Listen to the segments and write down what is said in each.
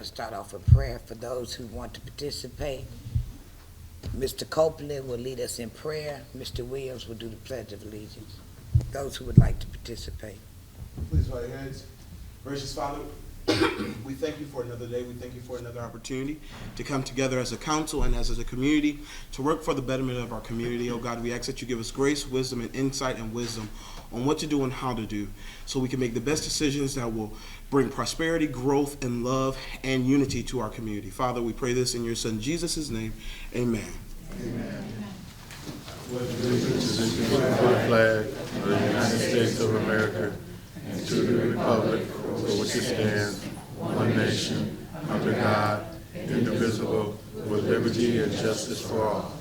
to start off with prayer for those who want to participate. Mr. Copeland will lead us in prayer. Mr. Williams will do the Pledge of Allegiance. Those who would like to participate. Please bow your heads. Gracious Father, we thank you for another day. We thank you for another opportunity to come together as a council and as a community to work for the betterment of our community. Oh God, we ask that you give us grace, wisdom, and insight and wisdom on what to do and how to do so we can make the best decisions that will bring prosperity, growth, and love and unity to our community. Father, we pray this in your Son Jesus' name. Amen. Amen. Allegiance to the flag of the United States of America and to the republic for which it stands, one nation, under God, indivisible, with liberty and justice for all.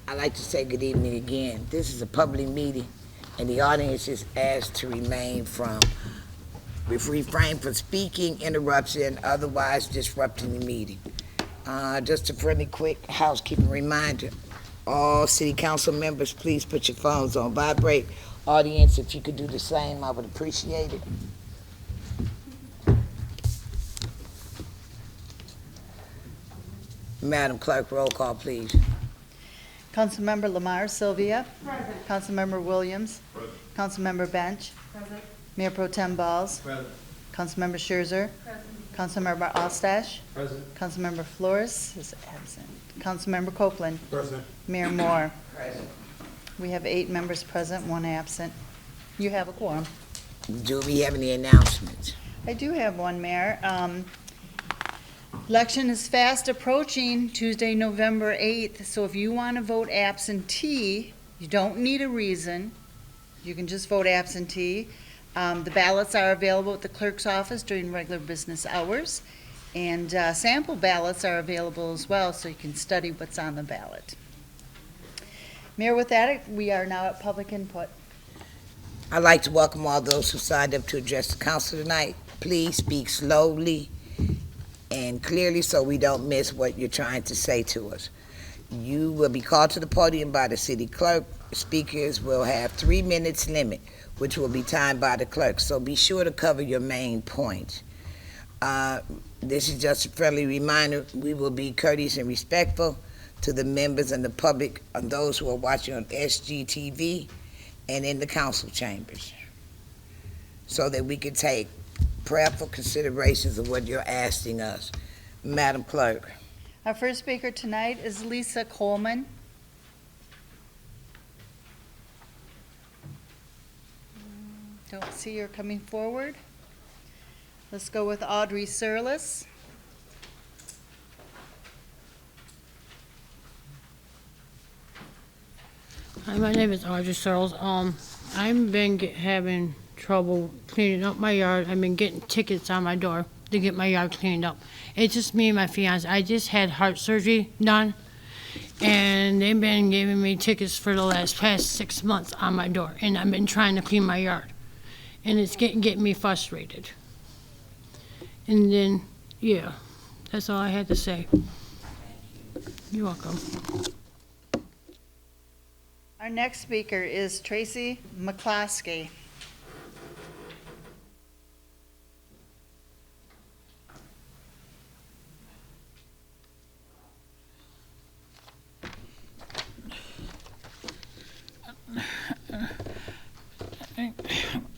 I'd like to say good evening again. This is a public meeting, and the audience is asked to refrain from speaking, interruption, otherwise disrupting the meeting. Just a friendly, quick housekeeping reminder. All city council members, please put your phones on vibrate. Audience, if you could do the same, I would appreciate it. Madam Clerk, roll call, please. Councilmember Lamar Sylvia. Present. Councilmember Williams. Present. Councilmember Bench. Present. Mayor Pro Tem Balls. Present. Councilmember Scherzer. Present. Councilmember Ostache. Present. Councilmember Flores is absent. Councilmember Copeland. Present. Mayor Moore. Present. We have 8 members present, 1 absent. You have a quorum. Do we have any announcements? I do have one, Mayor. Election is fast approaching, Tuesday, November 8th, so if you want to vote absentee, you don't need a reason. You can just vote absentee. The ballots are available at the clerk's office during regular business hours, and sample ballots are available as well, so you can study what's on the ballot. Mayor, with that, we are now at public input. I'd like to welcome all those who signed up to address the council tonight. Please speak slowly and clearly so we don't miss what you're trying to say to us. You will be called to the podium by the city clerk. Speakers will have 3 minutes limit, which will be timed by the clerk, so be sure to cover your main points. This is just a friendly reminder. We will be courteous and respectful to the members and the public and those who are watching on SGTV and in the council chambers, so that we can take prayerful considerations of what you're asking us. Madam Clerk. Our first speaker tonight is Lisa Coleman. Don't see her coming forward. Let's go with Audrey Surlis. Hi, my name is Audrey Searles. I've been having trouble cleaning up my yard. I've been getting tickets on my door to get my yard cleaned up. It's just me and my fiance. I just had heart surgery done, and they've been giving me tickets for the past 6 months on my door, and I've been trying to clean my yard, and it's getting me frustrated. And then, yeah, that's all I had to say. You're welcome. Our next speaker is Tracy McCloskey.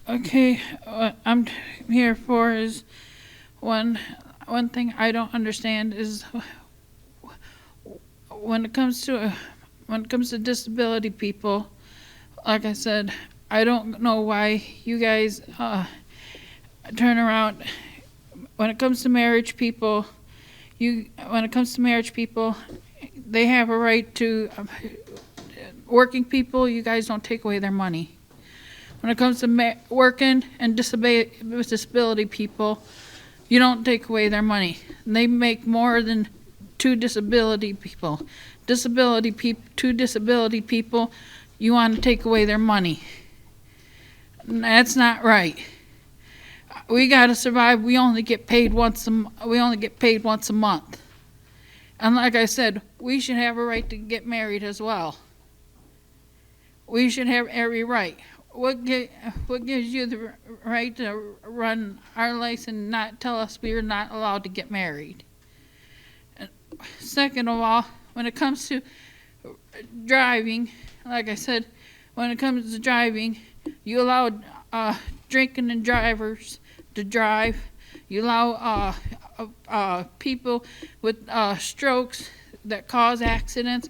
Okay, what I'm here for is one thing I don't understand is when it comes to disability people. Like I said, I don't know why you guys turn around when it comes to marriage people. They have a right to working people. You guys don't take away their money. When it comes to working and disability people, you don't take away their money. They make more than 2 disability people. Two disability people, you want to take away their money. That's not right. we gotta survive. We only get paid once a month. And like I said, we should have a right to get married as well. We should have every right. What gives you the right to run our license and not tell us we are not allowed to get married? And second of all, when it comes to driving, like I said, when it comes to driving, you allow drinking and drivers to drive. You allow people with strokes that cause accidents,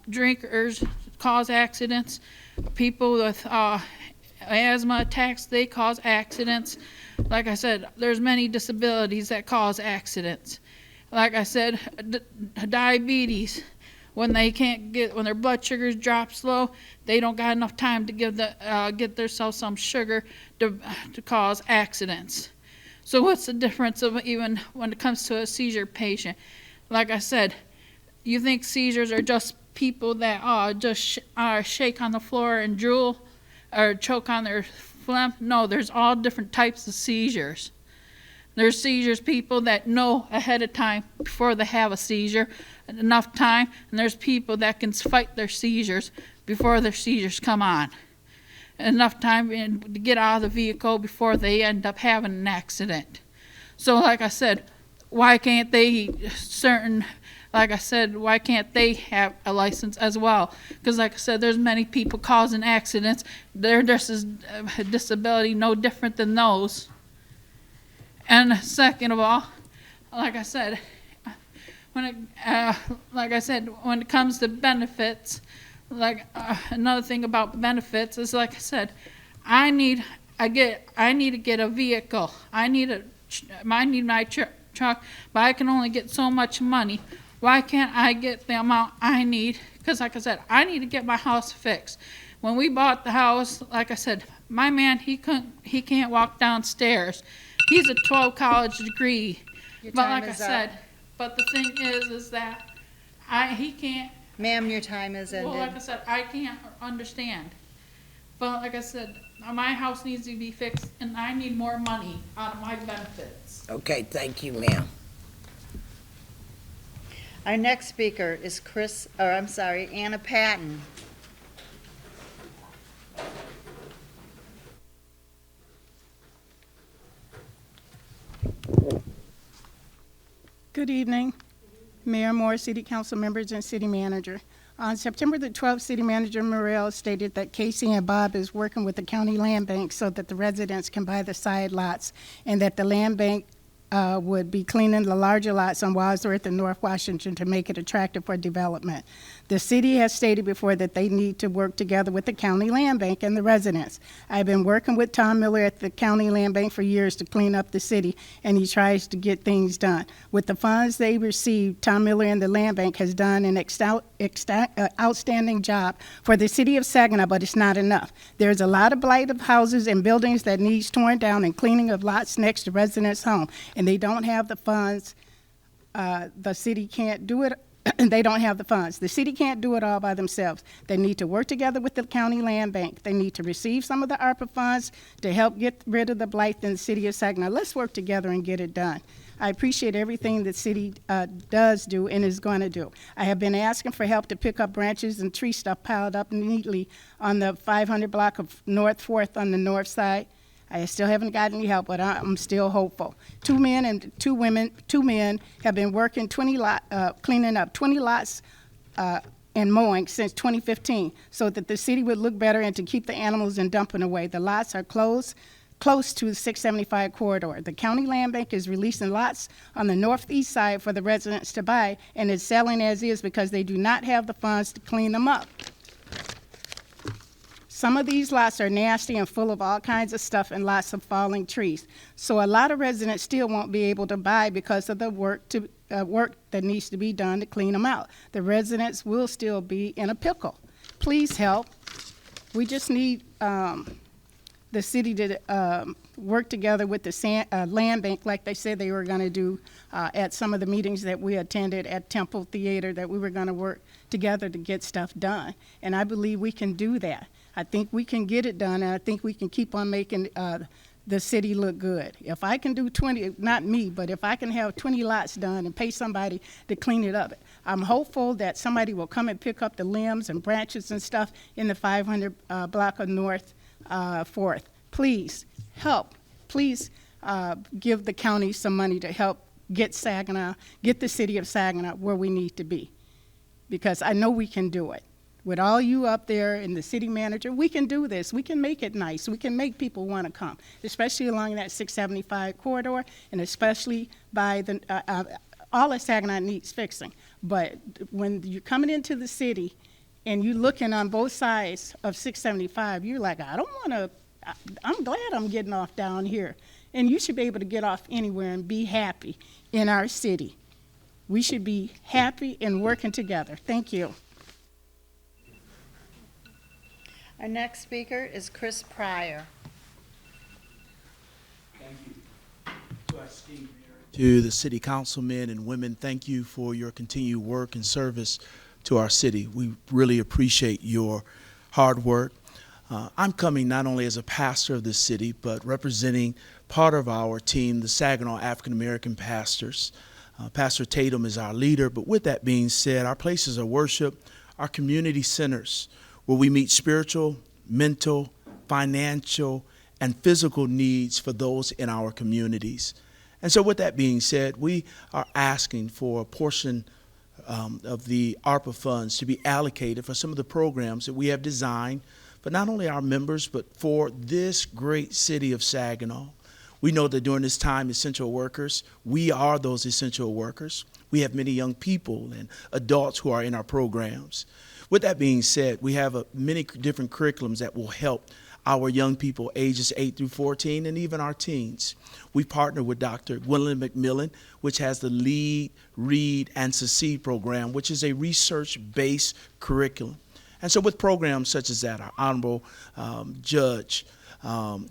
drinkers cause accidents, people with asthma attacks, they cause accidents. Like I said, there's many disabilities that cause accidents. Like I said, diabetes, when their blood sugars drop slow, they don't got enough time to get themselves some sugar to cause accidents. So what's the difference of even when it comes to a seizure patient? Like I said, you think seizures are just people that just shake on the floor and drool or choke on their phlegm? No, there's all different types of seizures. There's seizures people that know ahead of time before they have a seizure, enough time, and there's people that can fight their seizures before their seizures come on. Enough time to get out of the vehicle before they end up having an accident. So like I said, why can't they have a license as well? Because like I said, there's many people causing accidents. They're just as a disability no different than those. And second of all, like I said, when it comes to benefits, another thing about benefits is, like I said, I need to get a vehicle. I need my truck, but I can only get so much money. Why can't I get the amount I need? Because like I said, I need to get my house fixed. When we bought the house, like I said, my man, he can't walk downstairs. He's a 12 college degree. But like I said, but the thing is that he can't. Ma'am, your time is ended. Well, like I said, I can't understand. But like I said, my house needs to be fixed, and I need more money out of my benefits. Okay, thank you, ma'am. Our next speaker is Anna Patton. Good evening, Mayor Moore, City Council members, and City Manager. On September the 12th, City Manager Morrell stated that Casey and Bob is working with the county land bank so that the residents can buy the side lots, and that the land bank would be cleaning the larger lots on Wadsworth and North Washington to make it attractive for development. The city has stated before that they need to work together with the county land bank and the residents. I've been working with Tom Miller at the county land bank for years to clean up the city, and he tries to get things done. With the funds they received, Tom Miller and the land bank has done an outstanding job for the city of Saginaw, but it's not enough. There's a lot of blight of houses and buildings that needs torn down and cleaning of lots next to residents' home, and they don't have the funds. The city can't do it. They don't have the funds. The city can't do it all by themselves. They need to work together with the county land bank. They need to receive some of the ARPA funds to help get rid of the blight in the city of Saginaw. Let's work together and get it done. I appreciate everything the city does do and is going to do. I have been asking for help to pick up branches and tree stuff piled up neatly on the 500 block of North 4th on the north side. I still haven't gotten any help, but I'm still hopeful. 2 men and 2 men have been working cleaning up 20 lots and mowing since 2015 so that the city would look better and to keep the animals and dumping away. The lots are close to the 675 corridor. The county land bank is releasing lots on the northeast side for the residents to buy, and it's selling as is because they do not have the funds to clean them up. Some of these lots are nasty and full of all kinds of stuff and lots of falling trees. So a lot of residents still won't be able to buy because of the work that needs to be done to clean them out. The residents will still be in a pickle. Please help. We just need the city to work together with the land bank like they said they were going to do at some of the meetings that we attended at Temple Theater, that we were going to work together to get stuff done. And I believe we can do that. I think we can get it done, and I think we can keep on making the city look good. If I can do 20, not me, but if I can have 20 lots done and pay somebody to clean it up, I'm hopeful that somebody will come and pick up the limbs and branches and stuff in the 500 block of North 4th. Please help. Please give the county some money to help get Saginaw, get the city of Saginaw where we need to be. Because I know we can do it. With all you up there and the city manager, we can do this. We can make it nice. We can make people want to come, especially along that 675 corridor, and especially by the, all of Saginaw needs fixing. But when you're coming into the city and you're looking on both sides of 675, you're like, I don't want to, I'm glad I'm getting off down here. And you should be able to get off anywhere and be happy in our city. We should be happy and working together. Thank you. Our next speaker is Chris Pryor. Thank you. To the city councilmen and women, thank you for your continued work and service to our city. We really appreciate your hard work. I'm coming not only as a pastor of this city, but representing part of our team, the Saginaw African American pastors. Pastor Tatum is our leader, but with that being said, our places of worship are community centers where we meet spiritual, mental, financial, and physical needs for those in our communities. And so with that being said, we are asking for a portion of the ARPA funds to be allocated for some of the programs that we have designed for not only our members, but for this great city of Saginaw. We know that during this time, essential workers, we are those essential workers. We have many young people and adults who are in our programs. With that being said, we have many different curriculums that will help our young people ages 8 through 14 and even our teens. We partner with Dr. Gwendolyn McMillan, which has the Lead, Read, and Succeed program, which is a research-based curriculum. And so with programs such as that, our honorable judge,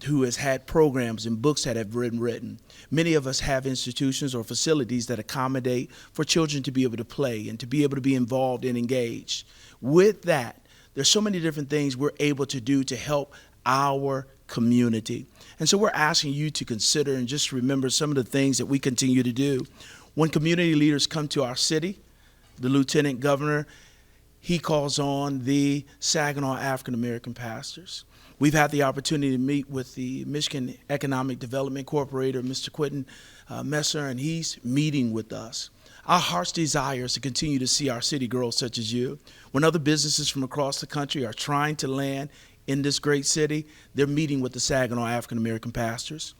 who has had programs and books that have been written. Many of us have institutions or facilities that accommodate for children to be able to play and to be able to be involved and engaged. With that, there's so many different things we're able to do to help our community. And so we're asking you to consider and just remember some of the things that we continue to do. When community leaders come to our city, the lieutenant governor, he calls on the Saginaw African American pastors. We've had the opportunity to meet with the Michigan Economic Development Corporator, Mr. Quentin Messer, and he's meeting with us. Our heart's desire is to continue to see our city grow such as you. When other businesses from across the country are trying to land in this great city, they're meeting with the Saginaw African American pastors.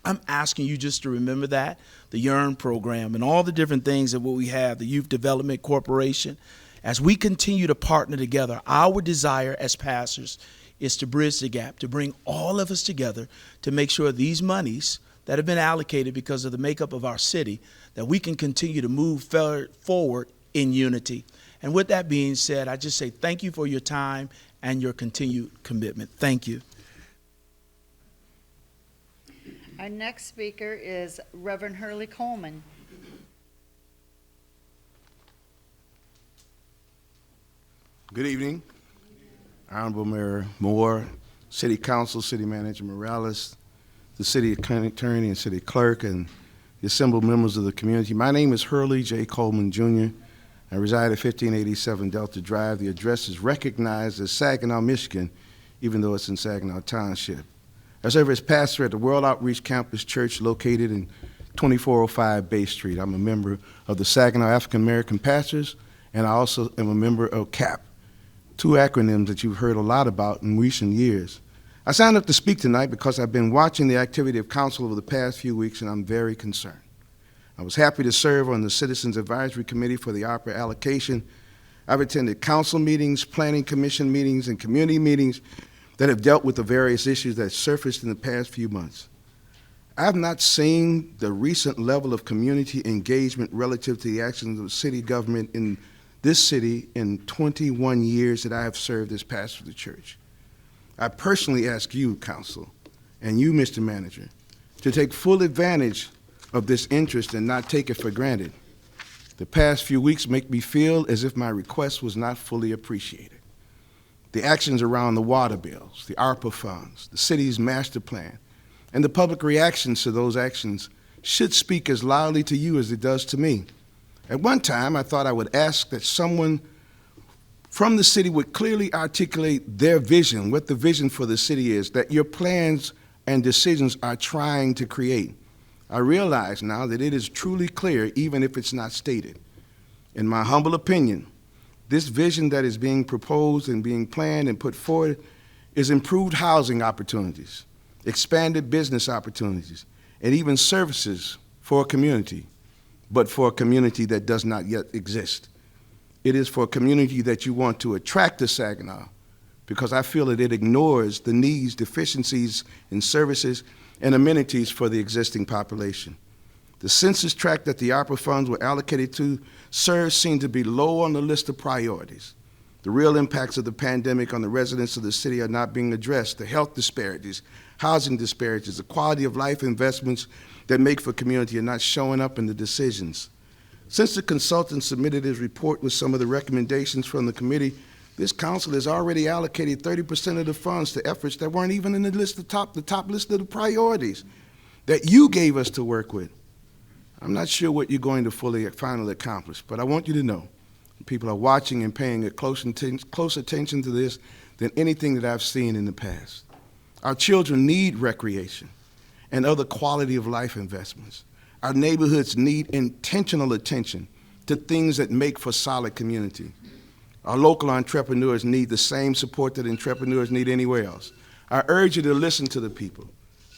I'm asking you just to remember that, the YEARN program and all the different things that we have, the Youth Development Corporation. As we continue to partner together, our desire as pastors is to bridge the gap, to bring all of us together to make sure these monies that have been allocated because of the makeup of our city, that we can continue to move forward in unity. And with that being said, I just say thank you for your time and your continued commitment. Thank you. Our next speaker is Reverend Hurley Coleman. Good evening, Honorable Mayor Moore, City Council, City Manager Morales, the City Attorney and City Clerk, and the assembled members of the community. My name is Hurley J. Coleman, Jr. I reside at 1587 Delta Drive. The address is recognized as Saginaw, Michigan, even though it's in Saginaw Township. I serve as pastor at the World Outreach Campus Church located in 2405 Bay Street. I'm a member of the Saginaw African American Pastors, and I also am a member of CAP, two acronyms that you've heard a lot about in recent years. I signed up to speak tonight because I've been watching the activity of council over the past few weeks, and I'm very concerned. I was happy to serve on the Citizens Advisory Committee for the ARPA allocation. I've attended council meetings, planning commission meetings, and community meetings that have dealt with the various issues that surfaced in the past few months. I have not seen the recent level of community engagement relative to the actions of city government in this city in 21 years that I have served as pastor of the church. I personally ask you, council, and you, Mr. Manager, to take full advantage of this interest and not take it for granted. The past few weeks make me feel as if my request was not fully appreciated. The actions around the water bills, the ARPA funds, the city's master plan, and the public reactions to those actions should speak as loudly to you as it does to me. At one time, I thought I would ask that someone from the city would clearly articulate their vision, what the vision for the city is, that your plans and decisions are trying to create. I realize now that it is truly clear, even if it's not stated. In my humble opinion, this vision that is being proposed and being planned and put forward is improved housing opportunities, expanded business opportunities, and even services for a community, but for a community that does not yet exist. It is for a community that you want to attract to Saginaw, because I feel that it ignores the needs, deficiencies in services and amenities for the existing population. The census tract that the ARPA funds were allocated to serve seem to be low on the list of priorities. The real impacts of the pandemic on the residents of the city are not being addressed. The health disparities, housing disparities, the quality of life investments that make for community are not showing up in the decisions. Since the consultant submitted his report with some of the recommendations from the committee, this council has already allocated 30% of the funds to efforts that weren't even in the list, the top list of the priorities that you gave us to work with. I'm not sure what you're going to finally accomplish, but I want you to know people are watching and paying close attention to this than anything that I've seen in the past. Our children need recreation and other quality of life investments. Our neighborhoods need intentional attention to things that make for solid community. Our local entrepreneurs need the same support that entrepreneurs need anywhere else. I urge you to listen to the people.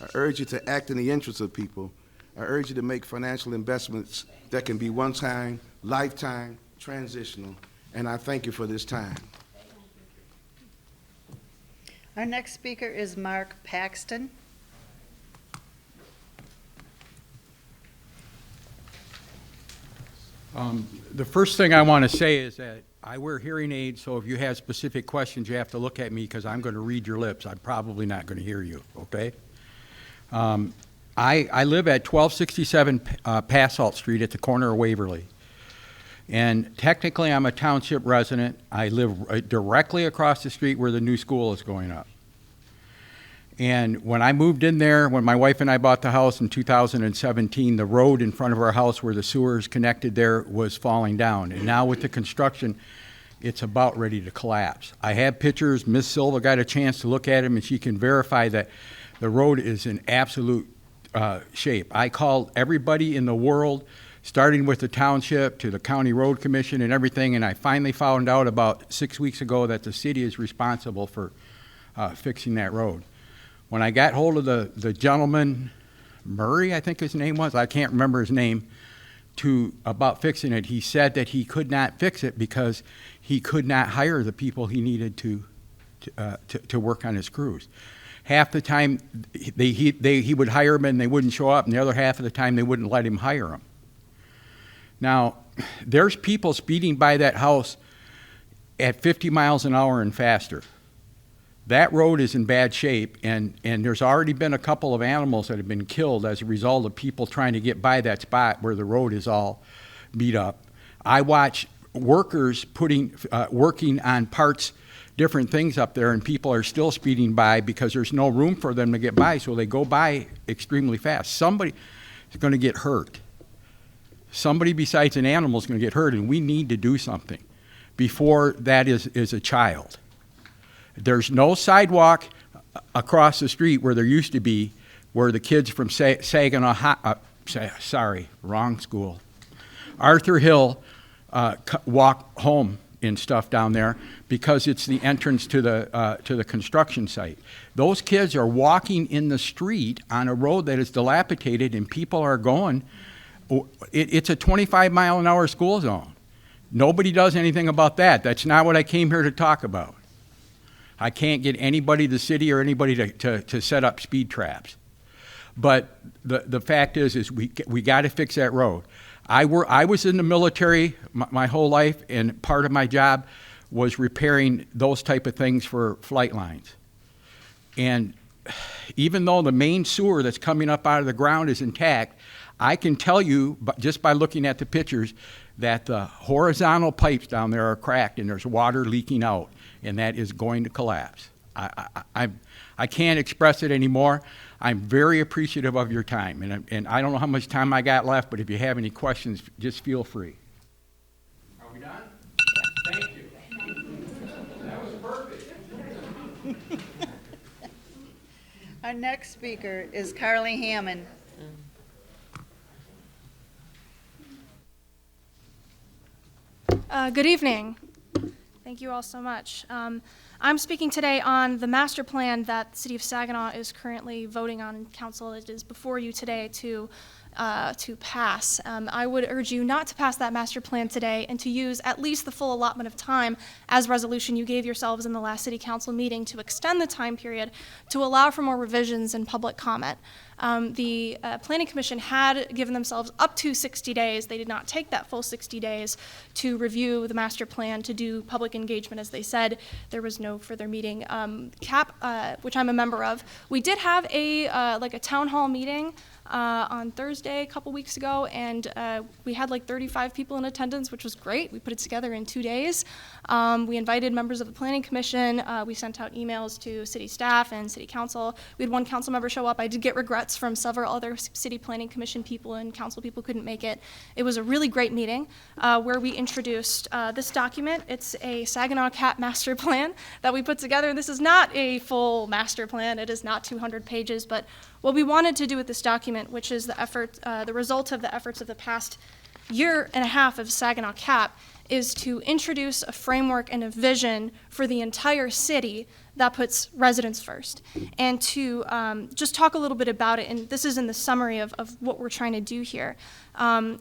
I urge you to act in the interest of people. I urge you to make financial investments that can be one-time, lifetime, transitional, and I thank you for this time. Our next speaker is Mark Paxton. The first thing I want to say is that I wear hearing aids, so if you have specific questions, you have to look at me because I'm going to read your lips. I'm probably not going to hear you, okay? I live at 1267 Passault Street at the corner of Waverly. And technically, I'm a township resident. I live directly across the street where the new school is going up. And when I moved in there, when my wife and I bought the house in 2017, the road in front of our house where the sewer is connected there was falling down. And now with the construction, it's about ready to collapse. I have pictures. Ms. Silva got a chance to look at them, and she can verify that the road is in absolute shape. I called everybody in the world, starting with the township to the county road commission and everything, and I finally found out about 6 weeks ago that the city is responsible for fixing that road. When I got hold of the gentleman, Murray, I think his name was, I can't remember his name, about fixing it, he said that he could not fix it because he could not hire the people he needed to work on his crews. Half the time he would hire them and they wouldn't show up, and the other half of the time they wouldn't let him hire them. Now, there's people speeding by that house at 50 miles an hour and faster. That road is in bad shape, and there's already been a couple of animals that have been killed as a result of people trying to get by that spot where the road is all beat up. I watch workers working on parts, different things up there, and people are still speeding by because there's no room for them to get by, so they go by extremely fast. Somebody is going to get hurt. Somebody besides an animal is going to get hurt, and we need to do something before that is a child. There's no sidewalk across the street where there used to be, where the kids from Saginaw, wrong school, Arthur Hill walk home and stuff down there because it's the entrance to the construction site. Those kids are walking in the street on a road that is dilapidated, and people are going. It's a 25-mile-an-hour school zone. Nobody does anything about that. That's not what I came here to talk about. I can't get anybody, the city or anybody to set up speed traps. But the fact is we got to fix that road. I was in the military my whole life, and part of my job was repairing those type of things for flight lines. And even though the main sewer that's coming up out of the ground is intact, I can tell you, just by looking at the pictures, that the horizontal pipes down there are cracked and there's water leaking out, and that is going to collapse. I can't express it anymore. I'm very appreciative of your time, and I don't know how much time I got left, but if you have any questions, just feel free. Are we done? Thank you. That was perfect. Our next speaker is Carly Hammond. Good evening. Thank you all so much. I'm speaking today on the master plan that the City of Saginaw is currently voting on in council. It is before you today to pass. I would urge you not to pass that master plan today and to use at least the full allotment of time as resolution you gave yourselves in the last city council meeting to extend the time period to allow for more revisions and public comment. The Planning Commission had given themselves up to 60 days. They did not take that full 60 days to review the master plan, to do public engagement, as they said. There was no further meeting. CAP, which I'm a member of, we did have a town hall meeting on Thursday a couple weeks ago, and we had like 35 people in attendance, which was great. We put it together in 2 days. We invited members of the Planning Commission. We sent out emails to city staff and city council. We had one council member show up. I did get regrets from several other city Planning Commission people and council people couldn't make it. It was a really great meeting where we introduced this document. It's a Saginaw CAP master plan that we put together. This is not a full master plan. It is not 200 pages, but what we wanted to do with this document, which is the result of the efforts of the past year and a half of Saginaw CAP, is to introduce a framework and a vision for the entire city that puts residents first, and to just talk a little bit about it. And this is in the summary of what we're trying to do here.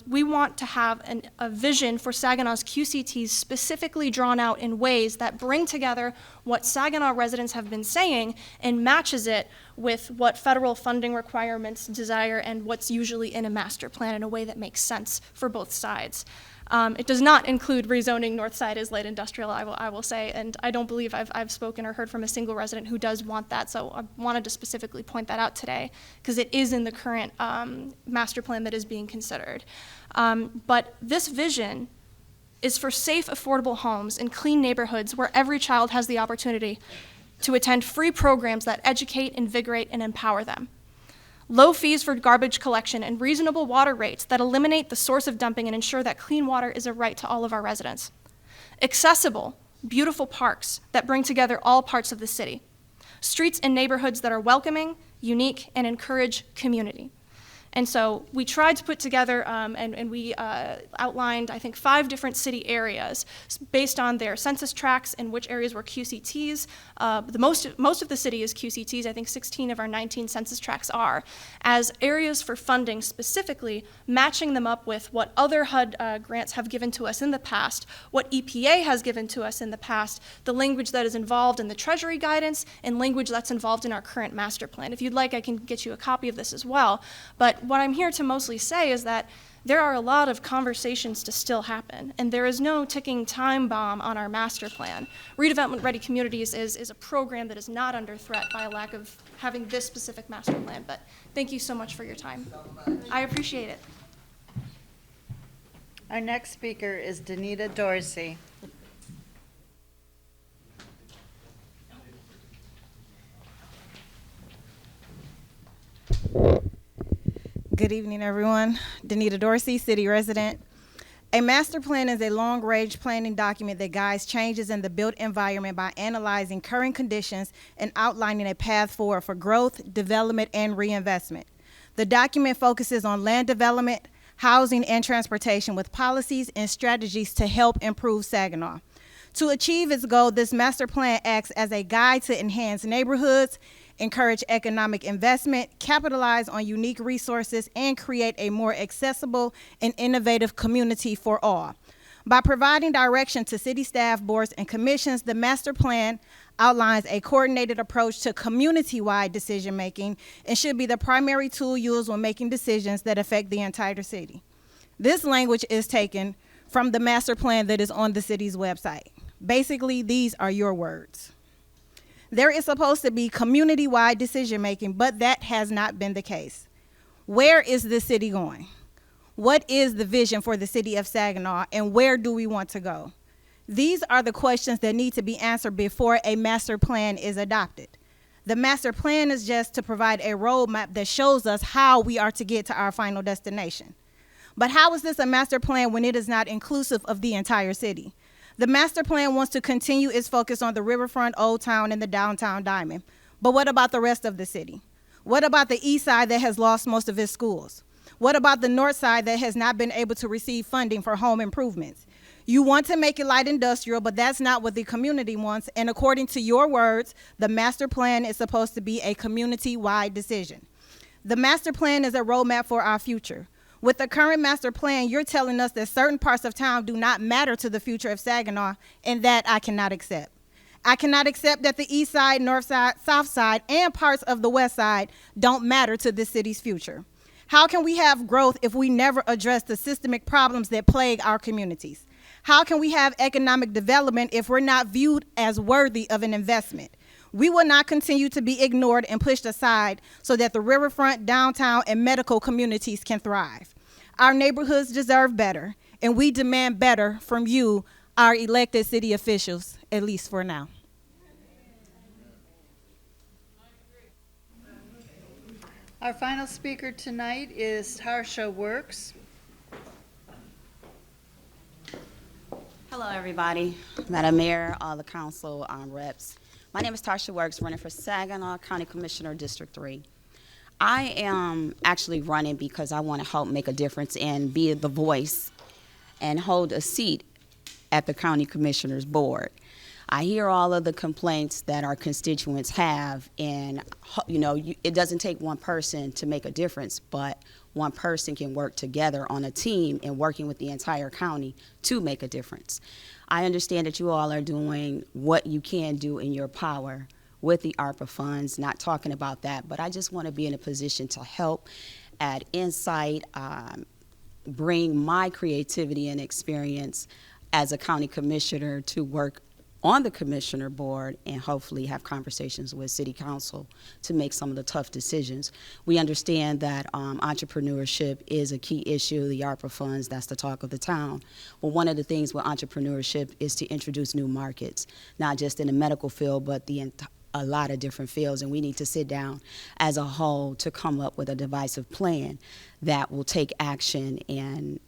We want to have a vision for Saginaw's QCTs specifically drawn out in ways that bring together what Saginaw residents have been saying and matches it with what federal funding requirements desire and what's usually in a master plan in a way that makes sense for both sides. It does not include rezoning North Side as light industrial, I will say, and I don't believe I've spoken or heard from a single resident who does want that, so I wanted to specifically point that out today, because it is in the current master plan that is being considered. But this vision is for safe, affordable homes in clean neighborhoods where every child has the opportunity to attend free programs that educate, invigorate, and empower them. Low fees for garbage collection and reasonable water rates that eliminate the source of dumping and ensure that clean water is a right to all of our residents. Accessible, beautiful parks that bring together all parts of the city. Streets and neighborhoods that are welcoming, unique, and encourage community. And so we tried to put together, and we outlined, I think, 5 different city areas based on their census tracts and which areas were QCTs. Most of the city is QCTs. I think 16 of our 19 census tracts are, as areas for funding specifically, matching them up with what other HUD grants have given to us in the past, what EPA has given to us in the past, the language that is involved in the Treasury guidance, and language that's involved in our current master plan. If you'd like, I can get you a copy of this as well. But what I'm here to mostly say is that there are a lot of conversations to still happen, and there is no ticking time bomb on our master plan. Redevelopment Ready Communities is a program that is not under threat by a lack of having this specific master plan, but thank you so much for your time. I appreciate it. Our next speaker is Danita Dorsey. Good evening, everyone. Danita Dorsey, city resident. A master plan is a long-range planning document that guides changes in the built environment by analyzing current conditions and outlining a path forward for growth, development, and reinvestment. The document focuses on land development, housing, and transportation with policies and strategies to help improve Saginaw. To achieve its goal, this master plan acts as a guide to enhance neighborhoods, encourage economic investment, capitalize on unique resources, and create a more accessible and innovative community for all. By providing direction to city staff, boards, and commissions, the master plan outlines a coordinated approach to community-wide decision-making and should be the primary tool used when making decisions that affect the entire city. This language is taken from the master plan that is on the city's website. Basically, these are your words. There is supposed to be community-wide decision-making, but that has not been the case. Where is the city going? What is the vision for the city of Saginaw, and where do we want to go? These are the questions that need to be answered before a master plan is adopted. The master plan is just to provide a roadmap that shows us how we are to get to our final destination. But how is this a master plan when it is not inclusive of the entire city? The master plan wants to continue its focus on the riverfront, Old Town, and the downtown Diamond. But what about the rest of the city? What about the east side that has lost most of its schools? What about the north side that has not been able to receive funding for home improvements? You want to make it light industrial, but that's not what the community wants. And according to your words, the master plan is supposed to be a community-wide decision. The master plan is a roadmap for our future. With the current master plan, you're telling us that certain parts of town do not matter to the future of Saginaw, and that I cannot accept. I cannot accept that the east side, north side, south side, and parts of the west side don't matter to this city's future. How can we have growth if we never address the systemic problems that plague our communities? How can we have economic development if we're not viewed as worthy of an investment? We will not continue to be ignored and pushed aside so that the riverfront, downtown, and medical communities can thrive. Our neighborhoods deserve better, and we demand better from you, our elected city officials, at least for now. Our final speaker tonight is Tarsha Works. Hello, everybody. Madam Mayor, all the council reps. My name is Tarsha Works, running for Saginaw County Commissioner, District 3. I am actually running because I want to help make a difference and be the voice and hold a seat at the County Commissioner's Board. I hear all of the complaints that our constituents have, and it doesn't take one person to make a difference, but one person can work together on a team and working with the entire county to make a difference. I understand that you all are doing what you can do in your power with the ARPA funds, not talking about that, but I just want to be in a position to help, add insight, bring my creativity and experience as a county commissioner to work on the commissioner board and hopefully have conversations with city council to make some of the tough decisions. We understand that entrepreneurship is a key issue, the ARPA funds, that's the talk of the town. Well, one of the things with entrepreneurship is to introduce new markets, not just in the medical field, but a lot of different fields, and we need to sit down as a whole to come up with a divisive plan that will take action and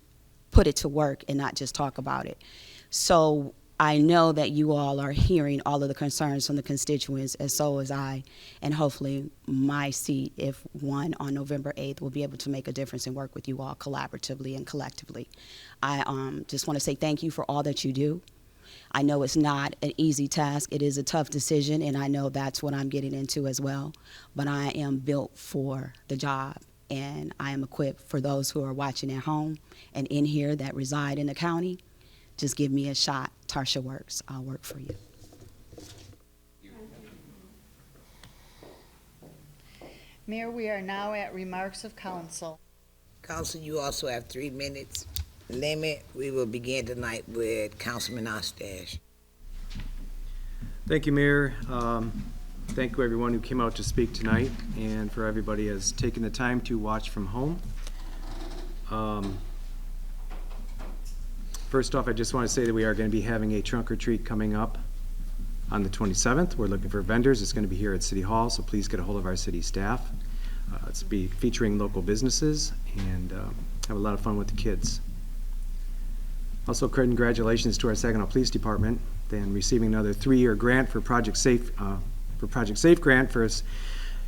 put it to work and not just talk about it. So I know that you all are hearing all of the concerns from the constituents, and so is I, and hopefully my seat, if won on November 8th, will be able to make a difference and work with you all collaboratively and collectively. I just want to say thank you for all that you do. I know it's not an easy task. It is a tough decision, and I know that's what I'm getting into as well, but I am built for the job, and I am equipped for those who are watching at home and in here that reside in the county. Just give me a shot. Tarsha Works. I'll work for you. Mayor, we are now at remarks of council. Council, you also have 3 minutes limit. We will begin tonight with Councilman Ostash. Thank you, Mayor. Thank you, everyone who came out to speak tonight, and for everybody who has taken the time to watch from home. First off, I just want to say that we are going to be having a trunk or treat coming up on the 27th. We're looking for vendors. It's going to be here at City Hall, so please get a hold of our city staff. It's be featuring local businesses and have a lot of fun with the kids. Also, congratulations to our Saginaw Police Department and receiving another 3-year grant for Project Safe grant for us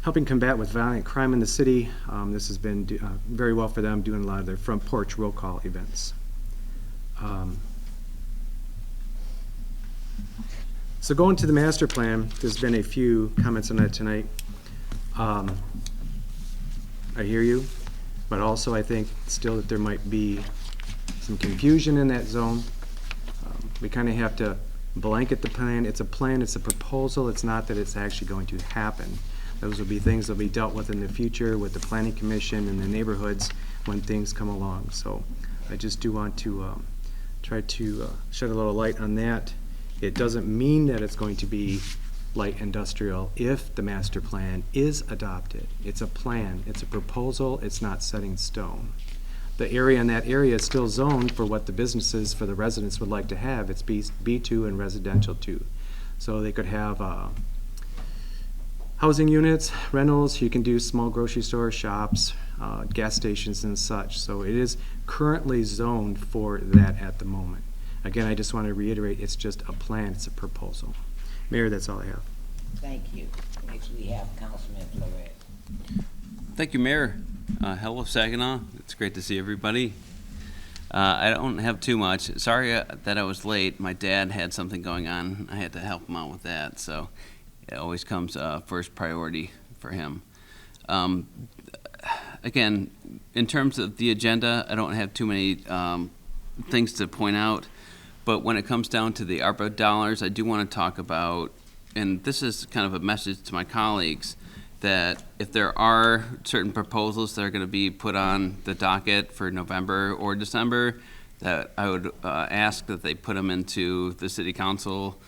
helping combat with violent crime in the city. This has been very well for them, doing a lot of their front porch roll call events. So going to the master plan, there's been a few comments on that tonight. I hear you, but also I think still that there might be some confusion in that zone. We kind of have to blanket the plan. It's a plan, it's a proposal. It's not that it's actually going to happen. Those will be things that will be dealt with in the future with the Planning Commission and the neighborhoods when things come along. So I just do want to try to shed a little light on that. It doesn't mean that it's going to be light industrial if the master plan is adopted. It's a plan, it's a proposal, it's not set in stone. the area in that area is still zoned for what the businesses, for the residents would like to have. It's B2 and residential 2. So they could have housing units, rentals, you can do small grocery stores, shops, gas stations and such. So it is currently zoned for that at the moment. Again, I just want to reiterate, it's just a plan, it's a proposal. Mayor, that's all I have. Thank you. Next we have Councilman Flores. Thank you, Mayor. Hello, Saginaw. It's great to see everybody. I don't have too much. Sorry that I was late. My dad had something going on. I had to help him out with that, so it always comes first priority for him. Again, in terms of the agenda, I don't have too many things to point out, but when it comes down to the ARPA dollars, I do want to talk about, and this is kind of a message to my colleagues, that if there are certain proposals that are going to be put on the docket for November or December, that I would ask that they put them into the city council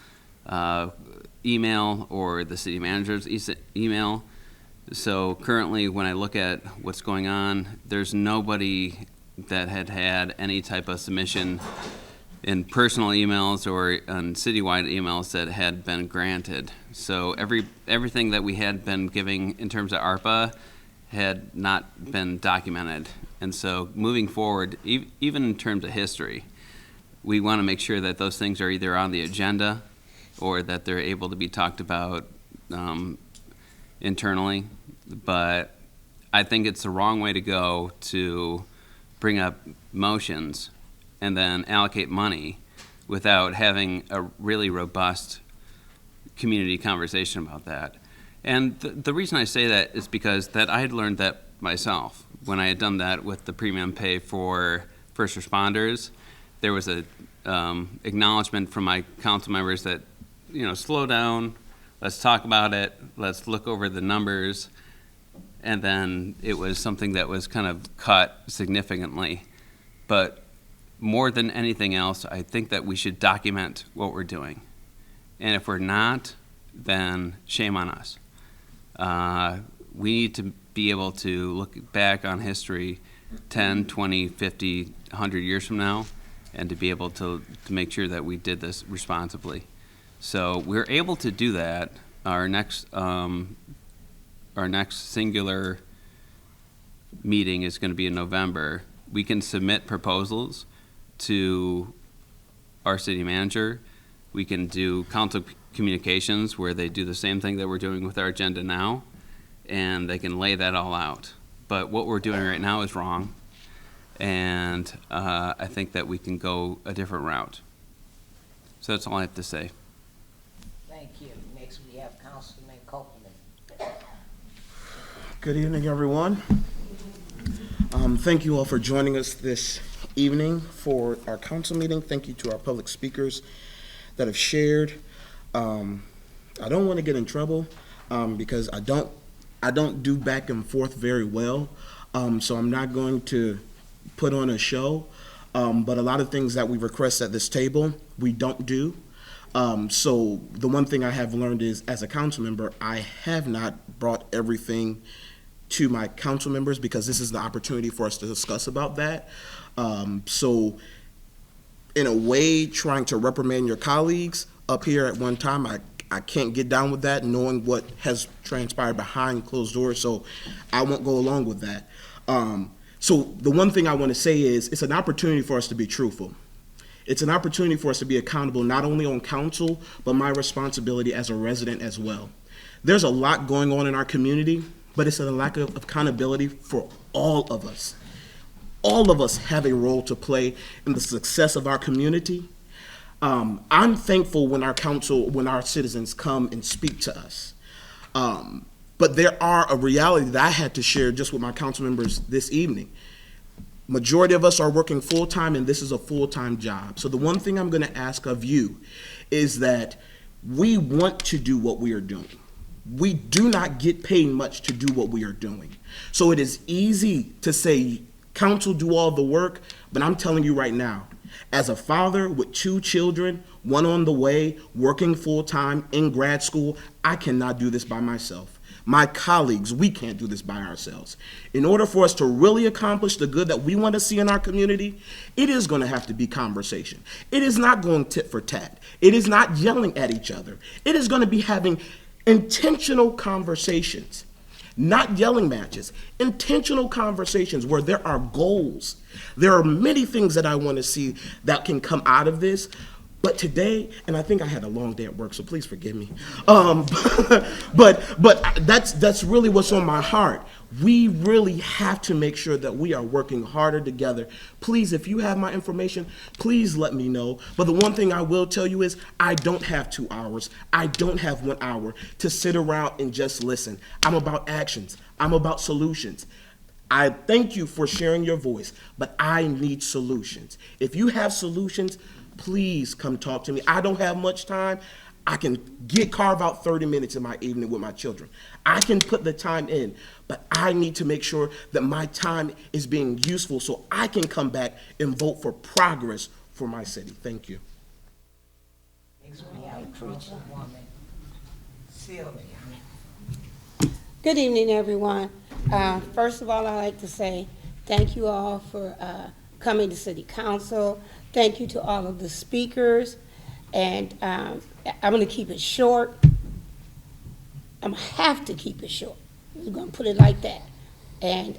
email or the city manager's email. So currently, when I look at what's going on, there's nobody that had any type of submission in personal emails or on citywide emails that had been granted. So everything that we had been giving in terms of ARPA had not been documented. And so moving forward, even in terms of history, we want to make sure that those things are either on the agenda or that they're able to be talked about internally. But I think it's the wrong way to go to bring up motions and then allocate money without having a really robust community conversation about that. And the reason I say that is because that I had learned that myself. When I had done that with the premium pay for first responders, there was a acknowledgement from my council members that, slow down, let's talk about it, let's look over the numbers, and then it was something that was kind of cut significantly. But more than anything else, I think that we should document what we're doing. And if we're not, then shame on us. We need to be able to look back on history 10, 20, 50, 100 years from now, and to be able to make sure that we did this responsibly. So we're able to do that. Our next singular meeting is going to be in November. We can submit proposals to our city manager. We can do council communications where they do the same thing that we're doing with our agenda now, and they can lay that all out. But what we're doing right now is wrong, and I think that we can go a different route. So that's all I have to say. Thank you. Next we have Councilman Copeland. Good evening, everyone. Thank you all for joining us this evening for our council meeting. Thank you to our public speakers that have shared. I don't want to get in trouble because I don't do back and forth very well. So I'm not going to put on a show. But a lot of things that we request at this table, we don't do. So the one thing I have learned is, as a council member, I have not brought everything to my council members because this is the opportunity for us to discuss about that. So in a way, trying to reprimand your colleagues up here at one time, I can't get down with that, knowing what has transpired behind closed doors, so I won't go along with that. So the one thing I want to say is it's an opportunity for us to be truthful. It's an opportunity for us to be accountable, not only on council, but my responsibility as a resident as well. There's a lot going on in our community, but it's a lack of accountability for all of us. All of us have a role to play in the success of our community. I'm thankful when our citizens come and speak to us. But there are a reality that I had to share just with my council members this evening. Majority of us are working full-time, and this is a full-time job. So the one thing I'm going to ask of you is that we want to do what we are doing. We do not get paid much to do what we are doing. So it is easy to say, council, do all the work, but I'm telling you right now, as a father with 2 children, one on the way, working full-time in grad school, I cannot do this by myself. my colleagues, we can't do this by ourselves. In order for us to really accomplish the good that we want to see in our community, it is going to have to be conversation. It is not going tit for tat. It is not yelling at each other. It is going to be having intentional conversations, not yelling matches, intentional conversations where there are goals. There are many things that I want to see that can come out of this. But today, and I think I had a long day at work, so please forgive me. But that's really what's on my heart. We really have to make sure that we are working harder together. Please, if you have my information, please let me know. But the one thing I will tell you is I don't have 2 hours. I don't have 1 hour to sit around and just listen. I'm about actions. I'm about solutions. I thank you for sharing your voice, but I need solutions. If you have solutions, please come talk to me. I don't have much time. I can carve out 30 minutes in my evening with my children. I can put the time in, but I need to make sure that my time is being useful so I can come back and vote for progress for my city. Thank you. Good evening, everyone. First of all, I'd like to say thank you all for coming to City Council. Thank you to all of the speakers, and I'm going to keep it short. I'm going to have to keep it short. I'm going to put it like that. And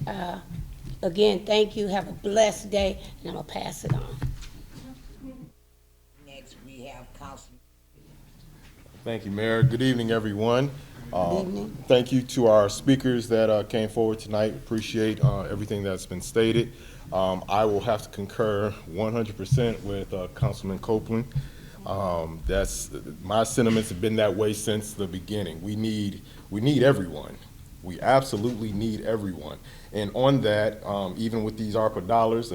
again, thank you. Have a blessed day, and I'm going to pass it on. Next, we have Councilman. Thank you, Mayor. Good evening, everyone. Good evening. Thank you to our speakers that came forward tonight. Appreciate everything that's been stated. I will have to concur 100% with Councilman Copeland. That's my sentiments have been that way since the beginning. We need everyone. We absolutely need everyone. And on that, even with these ARPA dollars,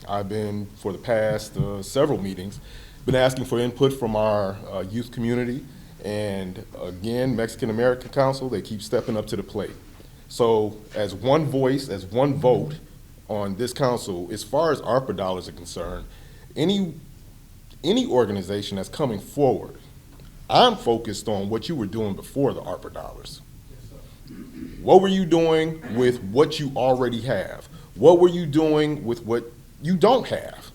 I've been for the past several meetings, been asking for input from our youth community. And again, Mexican American Council, they keep stepping up to the plate. So as one voice, as one vote on this council, as far as ARPA dollars are concerned, any organization that's coming forward, I'm focused on what you were doing before the ARPA dollars. What were you doing with what you already have? What were you doing with what you don't have?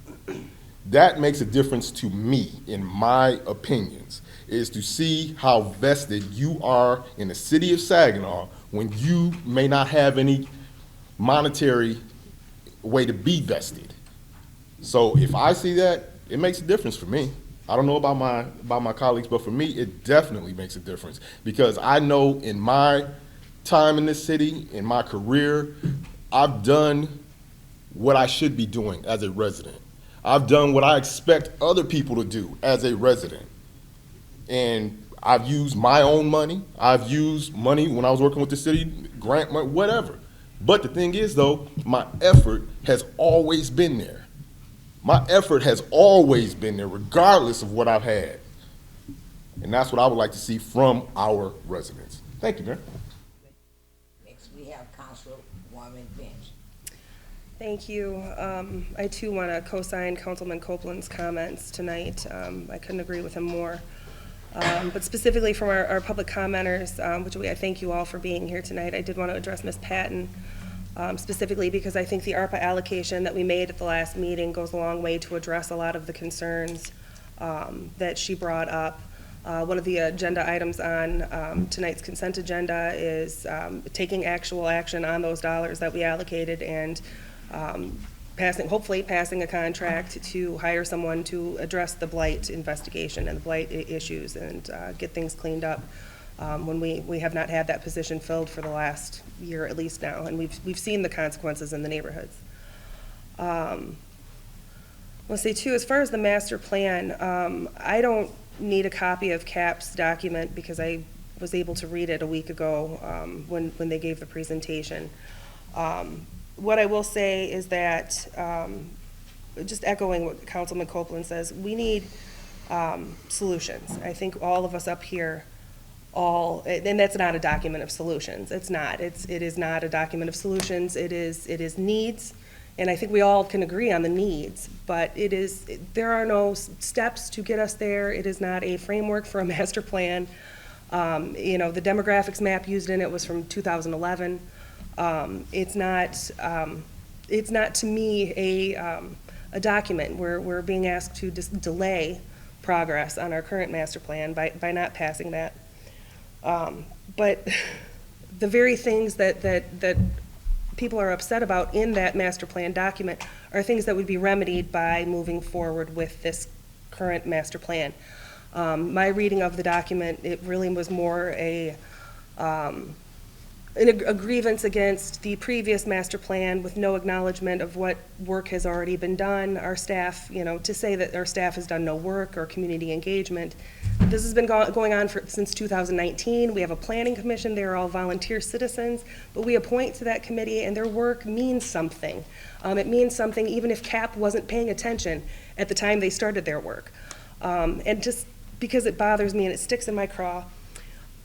That makes a difference to me, in my opinions, is to see how vested you are in the city of Saginaw when you may not have any monetary way to be vested. So if I see that, it makes a difference for me. I don't know about my colleagues, but for me, it definitely makes a difference, because I know in my time in this city, in my career, I've done what I should be doing as a resident. I've done what I expect other people to do as a resident. And I've used my own money. I've used money when I was working with the city, grant money, whatever. But the thing is, though, my effort has always been there. My effort has always been there, regardless of what I've had. And that's what I would like to see from our residents. Thank you, Mayor. Next, we have Councilwoman Bench. Thank you. I too want to co-sign Councilman Copeland's comments tonight. I couldn't agree with him more. But specifically from our public commenters, which I thank you all for being here tonight, I did want to address Ms. Patton specifically because I think the ARPA allocation that we made at the last meeting goes a long way to address a lot of the concerns that she brought up. One of the agenda items on tonight's consent agenda is taking actual action on those dollars that we allocated and hopefully passing a contract to hire someone to address the blight investigation and the blight issues and get things cleaned up when we have not had that position filled for the last year at least now, and we've seen the consequences in the neighborhoods. Let's say too, as far as the master plan, I don't need a copy of CAP's document because I was able to read it a week ago when they gave the presentation. What I will say is that, just echoing what Councilman Copeland says, we need solutions. I think all of us up here, and that's not a document of solutions. It's not. It is not a document of solutions. It is needs, and I think we all can agree on the needs. But there are no steps to get us there. It is not a framework for a master plan. The demographics map used in it was from 2011. It's not to me a document. We're being asked to just delay progress on our current master plan by not passing that. But the very things that people are upset about in that master plan document are things that would be remedied by moving forward with this current master plan. My reading of the document, it really was more a grievance against the previous master plan with no acknowledgement of what work has already been done. Our staff, to say that our staff has done no work or community engagement. This has been going on since 2019. We have a planning commission. They're all volunteer citizens, but we appoint to that committee and their work means something. It means something even if CAP wasn't paying attention at the time they started their work. And just because it bothers me and it sticks in my craw,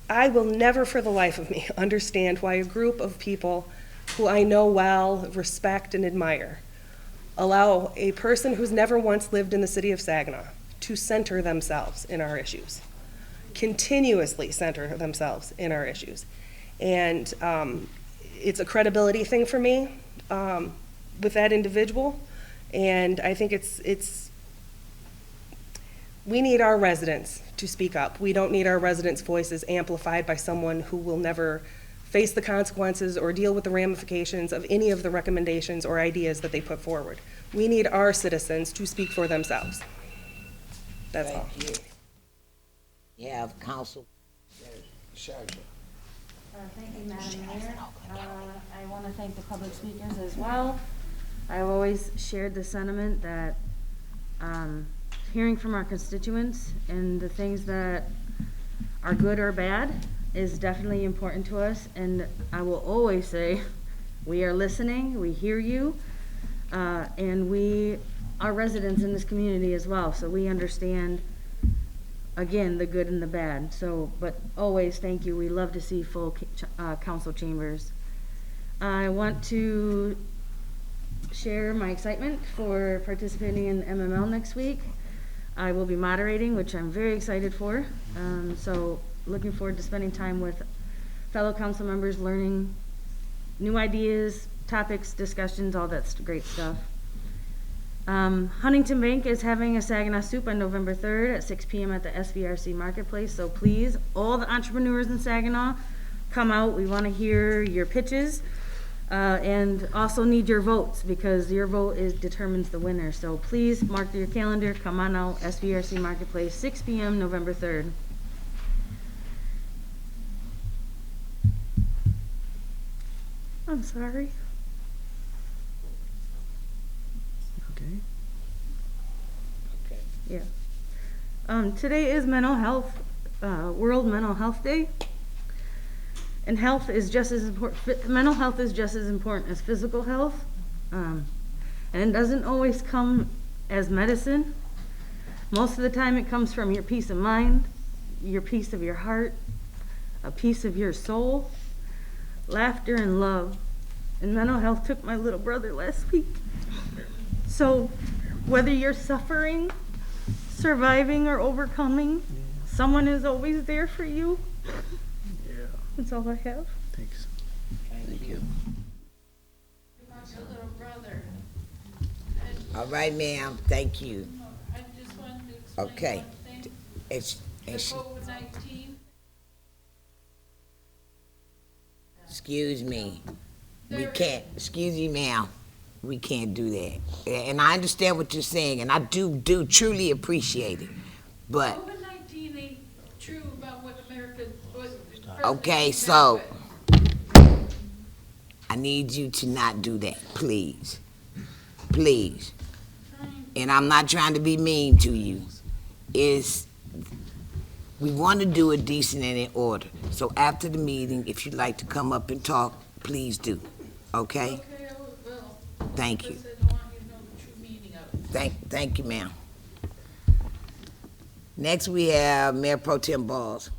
I will never for the life of me understand why a group of people who I know well, respect, and admire allow a person who's never once lived in the city of Saginaw to center themselves in our issues, continuously center themselves in our issues. And it's a credibility thing for me with that individual, and I think we need our residents to speak up. We don't need our residents' voices amplified by someone who will never face the consequences or deal with the ramifications of any of the recommendations or ideas that they put forward. We need our citizens to speak for themselves. That's all. Thank you. You have Council Sharjah. Thank you, Madam Mayor. I want to thank the public speakers as well. I've always shared the sentiment that hearing from our constituents and the things that are good or bad is definitely important to us. And I will always say, we are listening, we hear you, and we are residents in this community as well. So we understand, again, the good and the bad. So, but always thank you. We love to see full council chambers. I want to share my excitement for participating in MML next week. I will be moderating, which I'm very excited for. So looking forward to spending time with fellow council members, learning new ideas, topics, discussions, all that great stuff. Huntington Bank is having a Saginaw Soup on November 3rd at 6 p.m. at the SVRC Marketplace. So please, all the entrepreneurs in Saginaw, come out. We want to hear your pitches. And also need your votes because your vote determines the winner. So please mark your calendar, come on out, SVRC Marketplace, 6 p.m. November 3rd. I'm sorry. Okay. Yeah. Today is World Mental Health Day. And health is just as important, mental health is just as important as physical health. And it doesn't always come as medicine. Most of the time it comes from your peace of mind, your peace of your heart, a piece of your soul, laughter and love. And mental health took my little brother last week. So whether you're suffering, surviving, or overcoming, someone is always there for you. That's all I have. Thanks. Thank you. About your little brother. All right, ma'am, thank you. I just wanted to explain Okay. one thing. The COVID-19. Excuse me. We can't, excuse me, ma'am. We can't do that. And I understand what you're saying, and I do truly appreciate it. But, COVID-19 ain't true about what America was. okay, so I need you to not do that, please. Please. And I'm not trying to be mean to you. We want to do it decent and in order. So after the meeting, if you'd like to come up and talk, please do. Okay? Okay, I will. Thank you. Because I don't want you to know the true meaning of it. Thank you, ma'am. Next, we have Mayor Pro Tem Balls.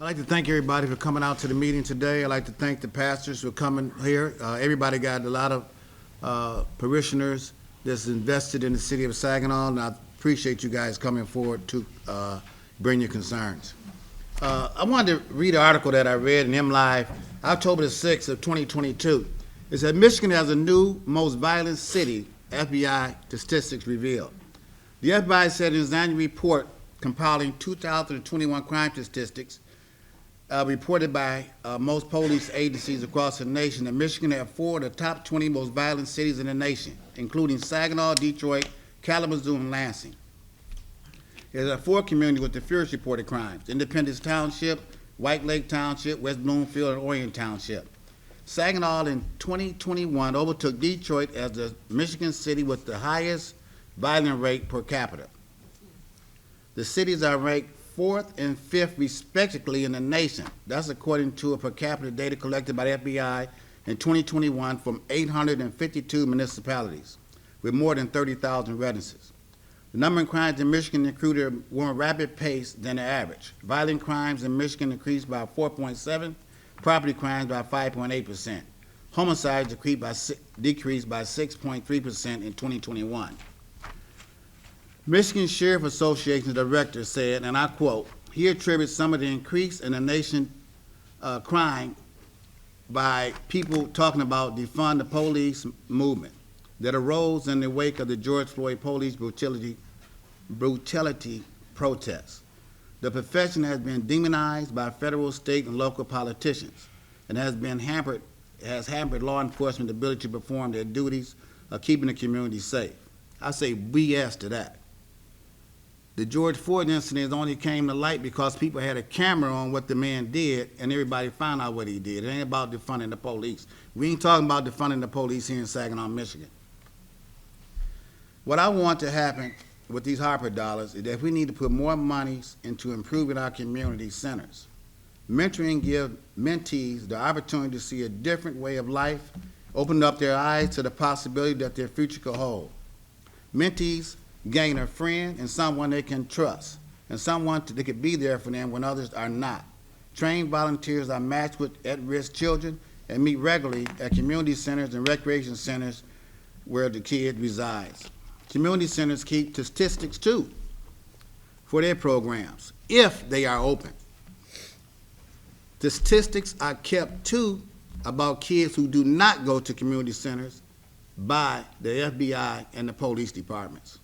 I'd like to thank everybody for coming out to the meeting today. I'd like to thank the pastors for coming here. Everybody got a lot of parishioners that's invested in the city of Saginaw, and I appreciate you guys coming forward to bring your concerns. I wanted to read an article that I read in MLive, October the 6th of 2022. It said Michigan has a new most violent city, FBI statistics revealed. The FBI said in its annual report compiling 2021 crime statistics reported by most police agencies across the nation that Michigan had 4 of the top 20 most violent cities in the nation, including Saginaw, Detroit, Kalamazoo, and Lansing. There are 4 communities with the fewest reported crimes: Independence Township, White Lake Township, West Bloomfield, and Orion Township. Saginaw in 2021 overtook Detroit as the Michigan city with the highest violent rate per capita. The cities are ranked 4th and 5th respectively in the nation. That's according to a per capita data collected by the FBI in 2021 from 852 municipalities with more than 30,000 residents. The number of crimes in Michigan increased at a more rapid pace than the average. Violent crimes in Michigan increased by 4.7%, property crimes by 5.8%. Homicides decreased by 6.3% in 2021. Michigan Sheriff Association director said, and I quote, he attributes some of the increase in the nation crime by people talking about defund the police movement that arose in the wake of the George Floyd police brutality protests. The profession has been demonized by federal, state, and local politicians and has hampered law enforcement's ability to perform their duties of keeping the community safe. I say BS to that. The George Floyd incident only came to light because people had a camera on what the man did and everybody found out what he did. It ain't about defunding the police. We ain't talking about defunding the police here in Saginaw, Michigan. What I want to happen with these Harper dollars is that we need to put more monies into improving our community centers. Mentoring give mentees the opportunity to see a different way of life, open up their eyes to the possibility that their future could hold. Mentees gain a friend and someone they can trust, and someone that could be there for them when others are not. Trained volunteers are matched with at-risk children and meet regularly at community centers and recreation centers where the kid resides. Community centers keep statistics too for their programs, if they are open. The statistics are kept too about kids who do not go to community centers by the FBI and the police departments.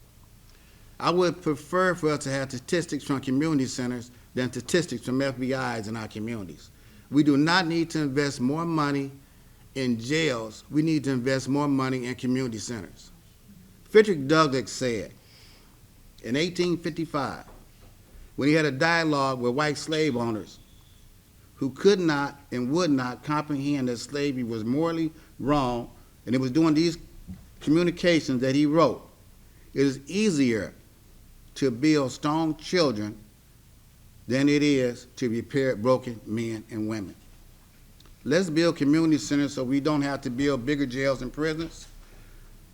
I would prefer for us to have statistics from community centers than statistics from FBIs in our communities. We do not need to invest more money in jails. We need to invest more money in community centers. Frederick Douglass said in 1855, when he had a dialogue with white slave owners who could not and would not comprehend that slavery was morally wrong, and it was during these communications that he wrote, "It is easier to build strong children than it is to repair broken men and women." Let's build community centers so we don't have to build bigger jails and prisons.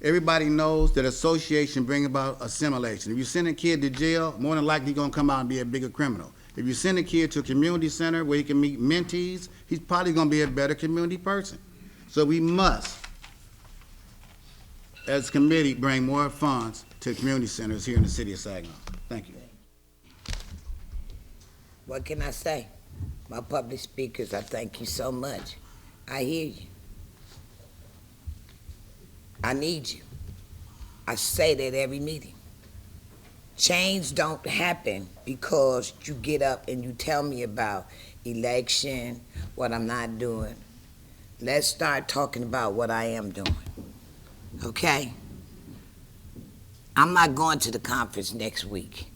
Everybody knows that association brings about assimilation. If you send a kid to jail, more than likely he's going to come out and be a bigger criminal. If you send a kid to a community center where he can meet mentees, he's probably going to be a better community person. So we must, as a committee, bring more funds to community centers here in the city of Saginaw. Thank you. What can I say? My public speakers, I thank you so much. I hear you. I need you. I say that every meeting. Change don't happen because you get up and you tell me about election, what I'm not doing. Let's start talking about what I am doing, okay? I'm not going to the conference next week,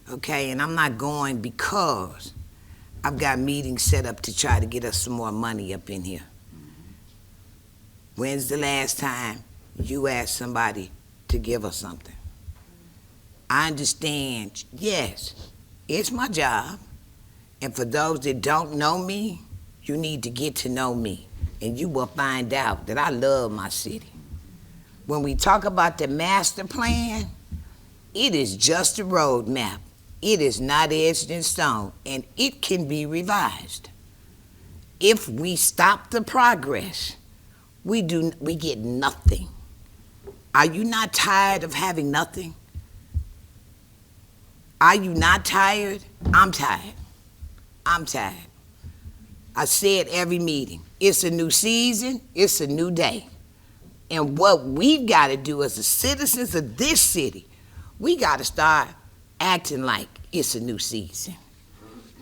okay? And I'm not going because I've got meetings set up to try to get us some more money up in here. When's the last time you asked somebody to give us something? I understand, yes, it's my job. And for those that don't know me, you need to get to know me. And you will find out that I love my city. When we talk about the master plan, it is just a road map. It is not etched in stone, and it can be revised. If we stop the progress, we get nothing. Are you not tired of having nothing? Are you not tired? I'm tired. I'm tired. I say it every meeting. It's a new season, it's a new day. And what we've got to do as the citizens of this city, we got to start acting like it's a new season.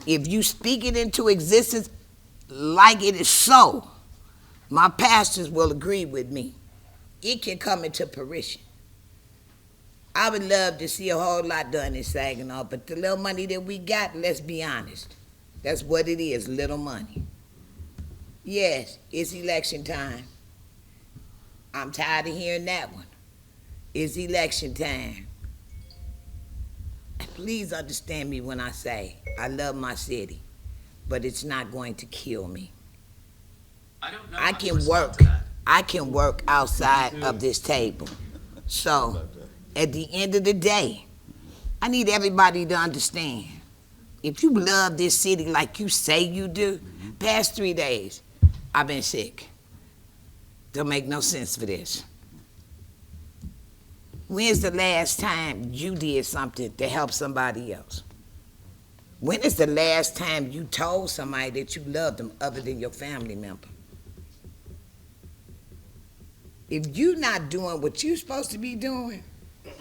If you speak it into existence like it is so, my pastors will agree with me. It can come into fruition. I would love to see a whole lot done in Saginaw, but the little money that we got, let's be honest, that's what it is, little money. Yes, it's election time. I'm tired of hearing that one. It's election time. Please understand me when I say I love my city, but it's not going to kill me. I can work outside of this table. So, at the end of the day, I need everybody to understand. If you love this city like you say you do, past 3 days, I've been sick. Don't make no sense for this. When's the last time you did something to help somebody else? When is the last time you told somebody that you loved them other than your family member? If you're not doing what you're supposed to be doing,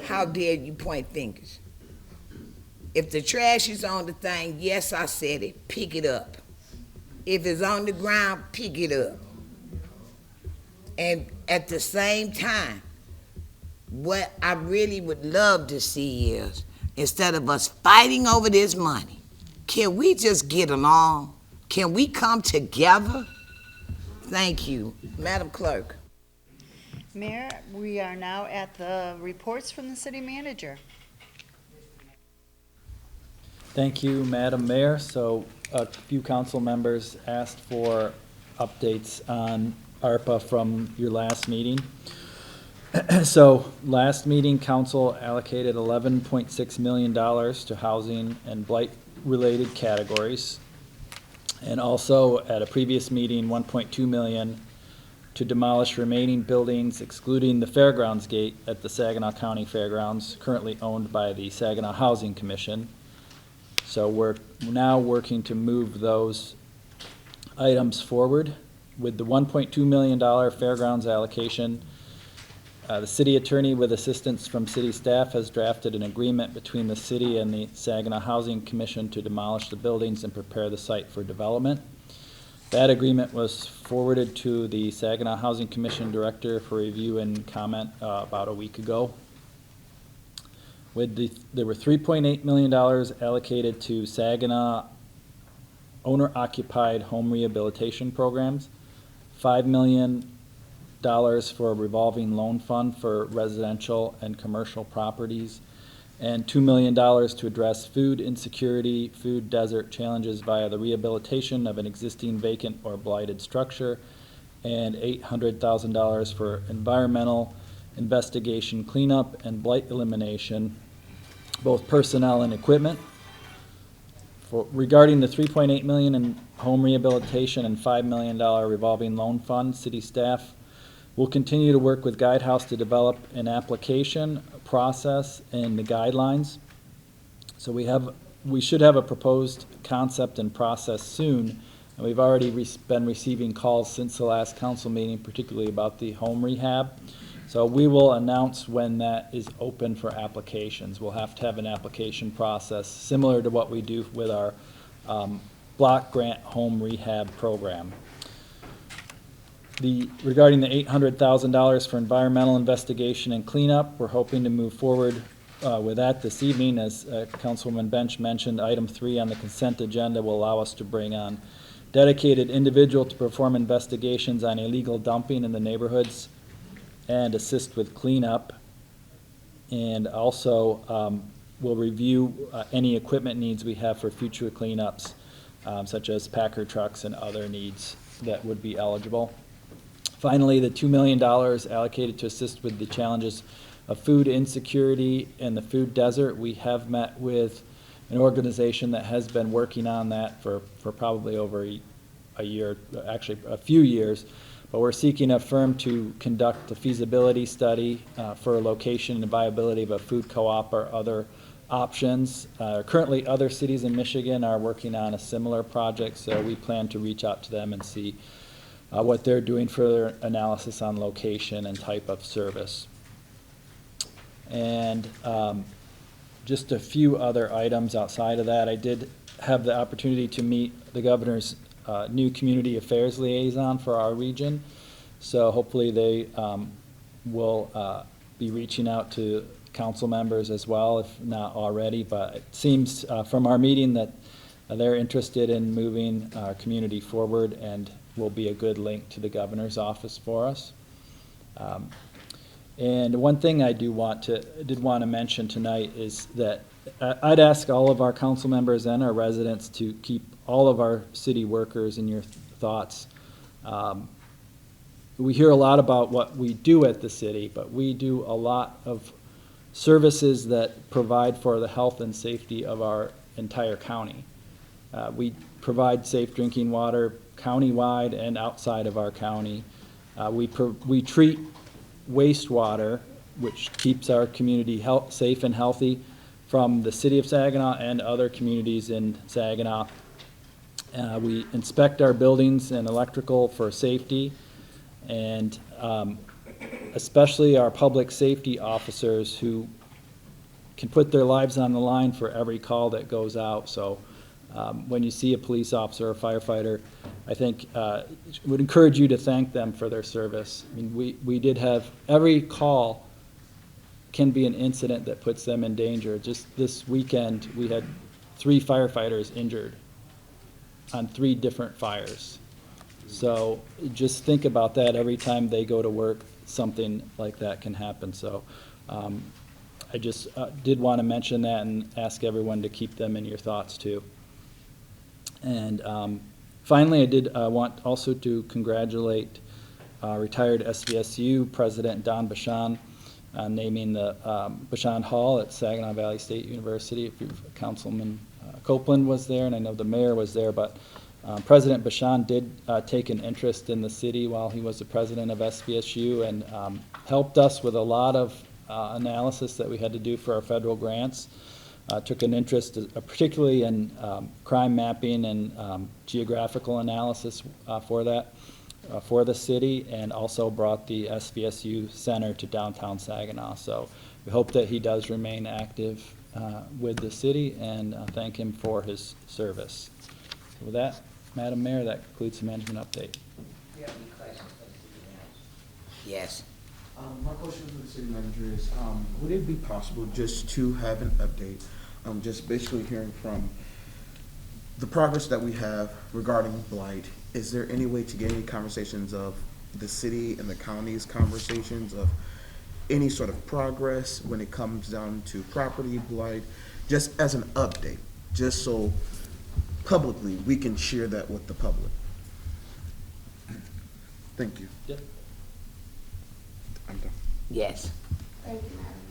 how dare you point fingers? If the trash is on the thing, yes, I said it, pick it up. If it's on the ground, pick it up. And at the same time, what I really would love to see is, instead of us fighting over this money, can we just get along? Can we come together? Thank you. Madam Clerk. Mayor, we are now at the reports from the city manager. Thank you, Madam Mayor. So a few council members asked for updates on ARPA from your last meeting. So last meeting, council allocated $11.6 million to housing and blight-related categories. And also at a previous meeting, $1.2 million to demolish remaining buildings excluding the Fairgrounds Gate at the Saginaw County Fairgrounds, currently owned by the Saginaw Housing Commission. So we're now working to move those items forward. With the $1.2 million Fairgrounds allocation, the city attorney, with assistance from city staff, has drafted an agreement between the city and the Saginaw Housing Commission to demolish the buildings and prepare the site for development. That agreement was forwarded to the Saginaw Housing Commission director for review and comment about a week ago. There were $3.8 million allocated to Saginaw owner-occupied home rehabilitation programs, $5 million for a revolving loan fund for residential and commercial properties, and $2 million to address food insecurity, food desert challenges via the rehabilitation of an existing vacant or blighted structure, and $800,000 for environmental investigation cleanup and blight elimination, both personnel and equipment. Regarding the $3.8 million in home rehabilitation and $5 million revolving loan fund, city staff will continue to work with Guidehouse to develop an application process and the guidelines. So we should have a proposed concept and process soon, and we've already been receiving calls since the last council meeting, particularly about the home rehab. So we will announce when that is open for applications. We'll have to have an application process similar to what we do with our block grant home rehab program. Regarding the $800,000 for environmental investigation and cleanup, we're hoping to move forward with that this evening. As Councilwoman Bench mentioned, item 3 on the consent agenda will allow us to bring on dedicated individual to perform investigations on illegal dumping in the neighborhoods and assist with cleanup. And also we'll review any equipment needs we have for future cleanups, such as Packer trucks and other needs that would be eligible. Finally, the $2 million allocated to assist with the challenges of food insecurity and the food desert. We have met with an organization that has been working on that for probably over a year, actually a few years, but we're seeking a firm to conduct a feasibility study for a location and viability of a food co-op or other options. Currently, other cities in Michigan are working on a similar project, so we plan to reach out to them and see what they're doing for their analysis on location and type of service. And just a few other items outside of that. I did have the opportunity to meet the governor's new community affairs liaison for our region. So hopefully they will be reaching out to council members as well, if not already. But it seems from our meeting that they're interested in moving our community forward and will be a good link to the governor's office for us. And one thing I did want to mention tonight is that I'd ask all of our council members and our residents to keep all of our city workers in your thoughts. We hear a lot about what we do at the city, but we do a lot of services that provide for the health and safety of our entire county. We provide safe drinking water countywide and outside of our county. We treat wastewater, which keeps our community safe and healthy, from the city of Saginaw and other communities in Saginaw. We inspect our buildings and electrical for safety, and especially our public safety officers who can put their lives on the line for every call that goes out. So when you see a police officer or firefighter, I think would encourage you to thank them for their service. I mean, we did have, every call can be an incident that puts them in danger. Just this weekend, we had 3 firefighters injured on 3 different fires. So just think about that. Every time they go to work, something like that can happen. So I just did want to mention that and ask everyone to keep them in your thoughts too. And finally, I did want also to congratulate retired SVSU President Don Bashan on naming the Bashan Hall at Saginaw Valley State University. Councilman Copeland was there, and I know the mayor was there, but President Bashan did take an interest in the city while he was the president of SVSU, and helped us with a lot of analysis that we had to do for our federal grants. Took an interest particularly in crime mapping and geographical analysis for that, for the city, and also brought the SVSU Center to downtown Saginaw. So we hope that he does remain active with the city, and thank him for his service. So with that, Madam Mayor, that concludes the management update. Do you have any questions for the city manager? Yes. My question for the city manager is, would it be possible just to have an update, just basically hearing from the progress that we have regarding blight? Is there any way to get any conversations of the city and the county's conversations of any sort of progress when it comes down to property blight, just as an update, just so publicly we can share that with the public? Thank you. Yep. I'm done. Yes. Thank you, Madam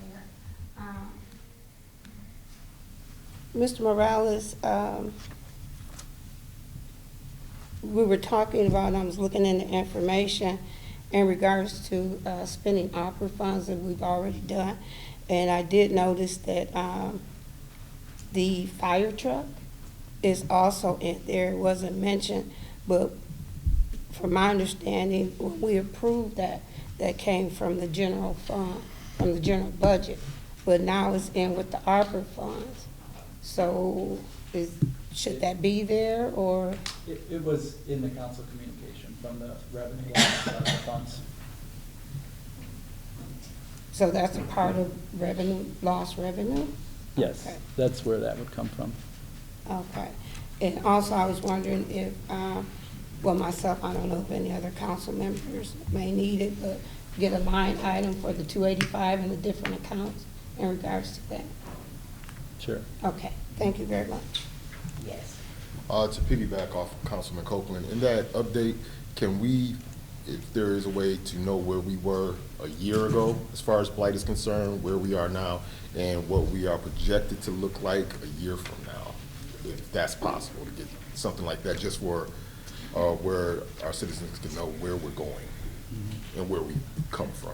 Mayor. Mr. Morales, we were talking about, I was looking into information in regards to spending opera funds that we've already done. And I did notice that the fire truck is also in there. It wasn't mentioned, but from my understanding, when we approved that, that came from the general fund, from the general budget, but now it's in with the ARPA funds. So should that be there, or? It was in the council communication from the revenue loss funds. So that's a part of revenue, lost revenue? Yes, Okay. that's where that would come from. Okay. And also, I was wondering if, well, myself, I don't know if any other council members may need it, but get a line item for the 285 and the different accounts in regards to that. Sure. Okay, thank you very much. Yes. To piggyback off of Councilman Copeland, in that update, can we, if there is a way to know where we were a year ago as far as blight is concerned, where we are now, and what we are projected to look like a year from now, if that's possible, to get something like that, just for where our citizens can know where we're going and where we come from.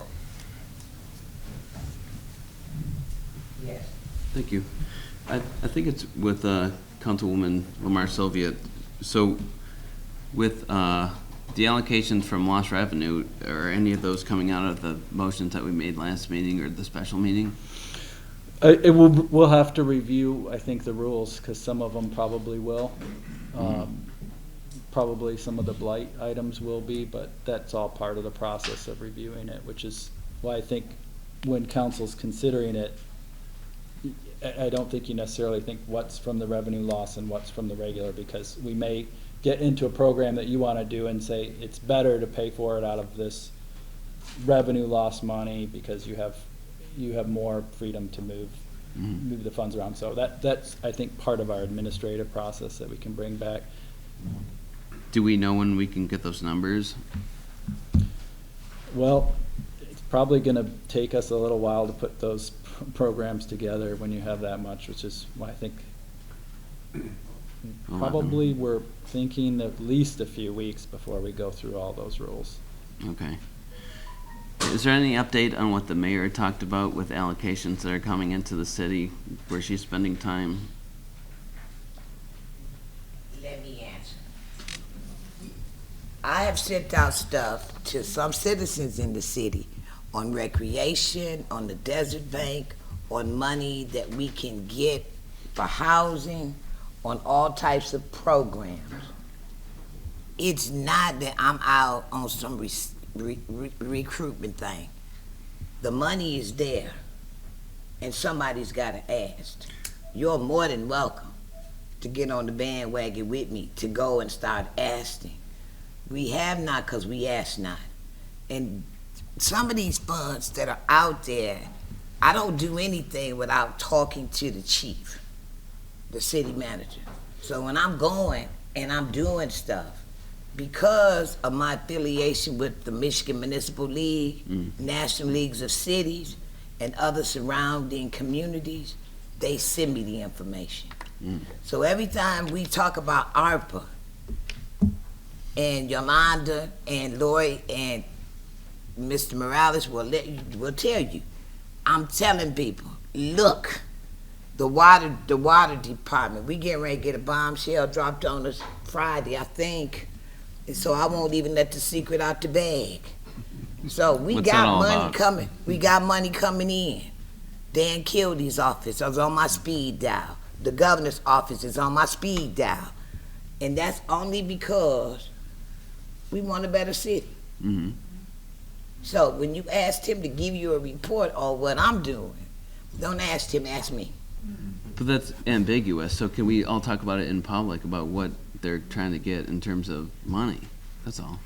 Yes. Thank you. I think it's with Councilwoman Lamar Sylvia. So with the allocations from lost revenue, are any of those coming out of the motions that we made last meeting or the special meeting? We'll have to review, I think, the rules, because some of them probably will. Probably some of the blight items will be, but that's all part of the process of reviewing it, which is why I think when council's considering it, I don't think you necessarily think what's from the revenue loss and what's from the regular, because we may get into a program that you want to do and say it's better to pay for it out of this revenue loss money because you have more freedom to move the funds around. So that's, I think, part of our administrative process that we can bring back. Do we know when we can get those numbers? Well, it's probably going to take us a little while to put those programs together when you have that much, which is why I think probably we're thinking at least a few weeks before we go through all those rules. Okay. Is there any update on what the mayor talked about with allocations that are coming into the city where she's spending time? Let me answer. I have sent out stuff to some citizens in the city on recreation, on the desert bank, on money that we can get for housing, on all types of programs. It's not that I'm out on some recruitment thing. The money is there, and somebody's got to ask. You're more than welcome to get on the bandwagon with me to go and start asking. We have not because we ask not. And some of these funds that are out there, I don't do anything without talking to the chief, the city manager. So when I'm going and I'm doing stuff, because of my affiliation with the Michigan Municipal League, National Leagues of Cities, and other surrounding communities, they send me the information. So every time we talk about ARPA, and Yolanda and Lloyd and Mr. Morales will tell you, I'm telling people, look, the water department, we getting ready to get a bombshell dropped on us Friday, I think. And so I won't even let the secret out the bag. So we got money coming. We got money coming in. Dan Kildy's office is on my speed dial. The governor's office is on my speed dial. And that's only because we want a better city. So when you asked him to give you a report on what I'm doing, don't ask him, ask me. But that's ambiguous, so can we all talk about it in public about what they're trying to get in terms of money? That's all.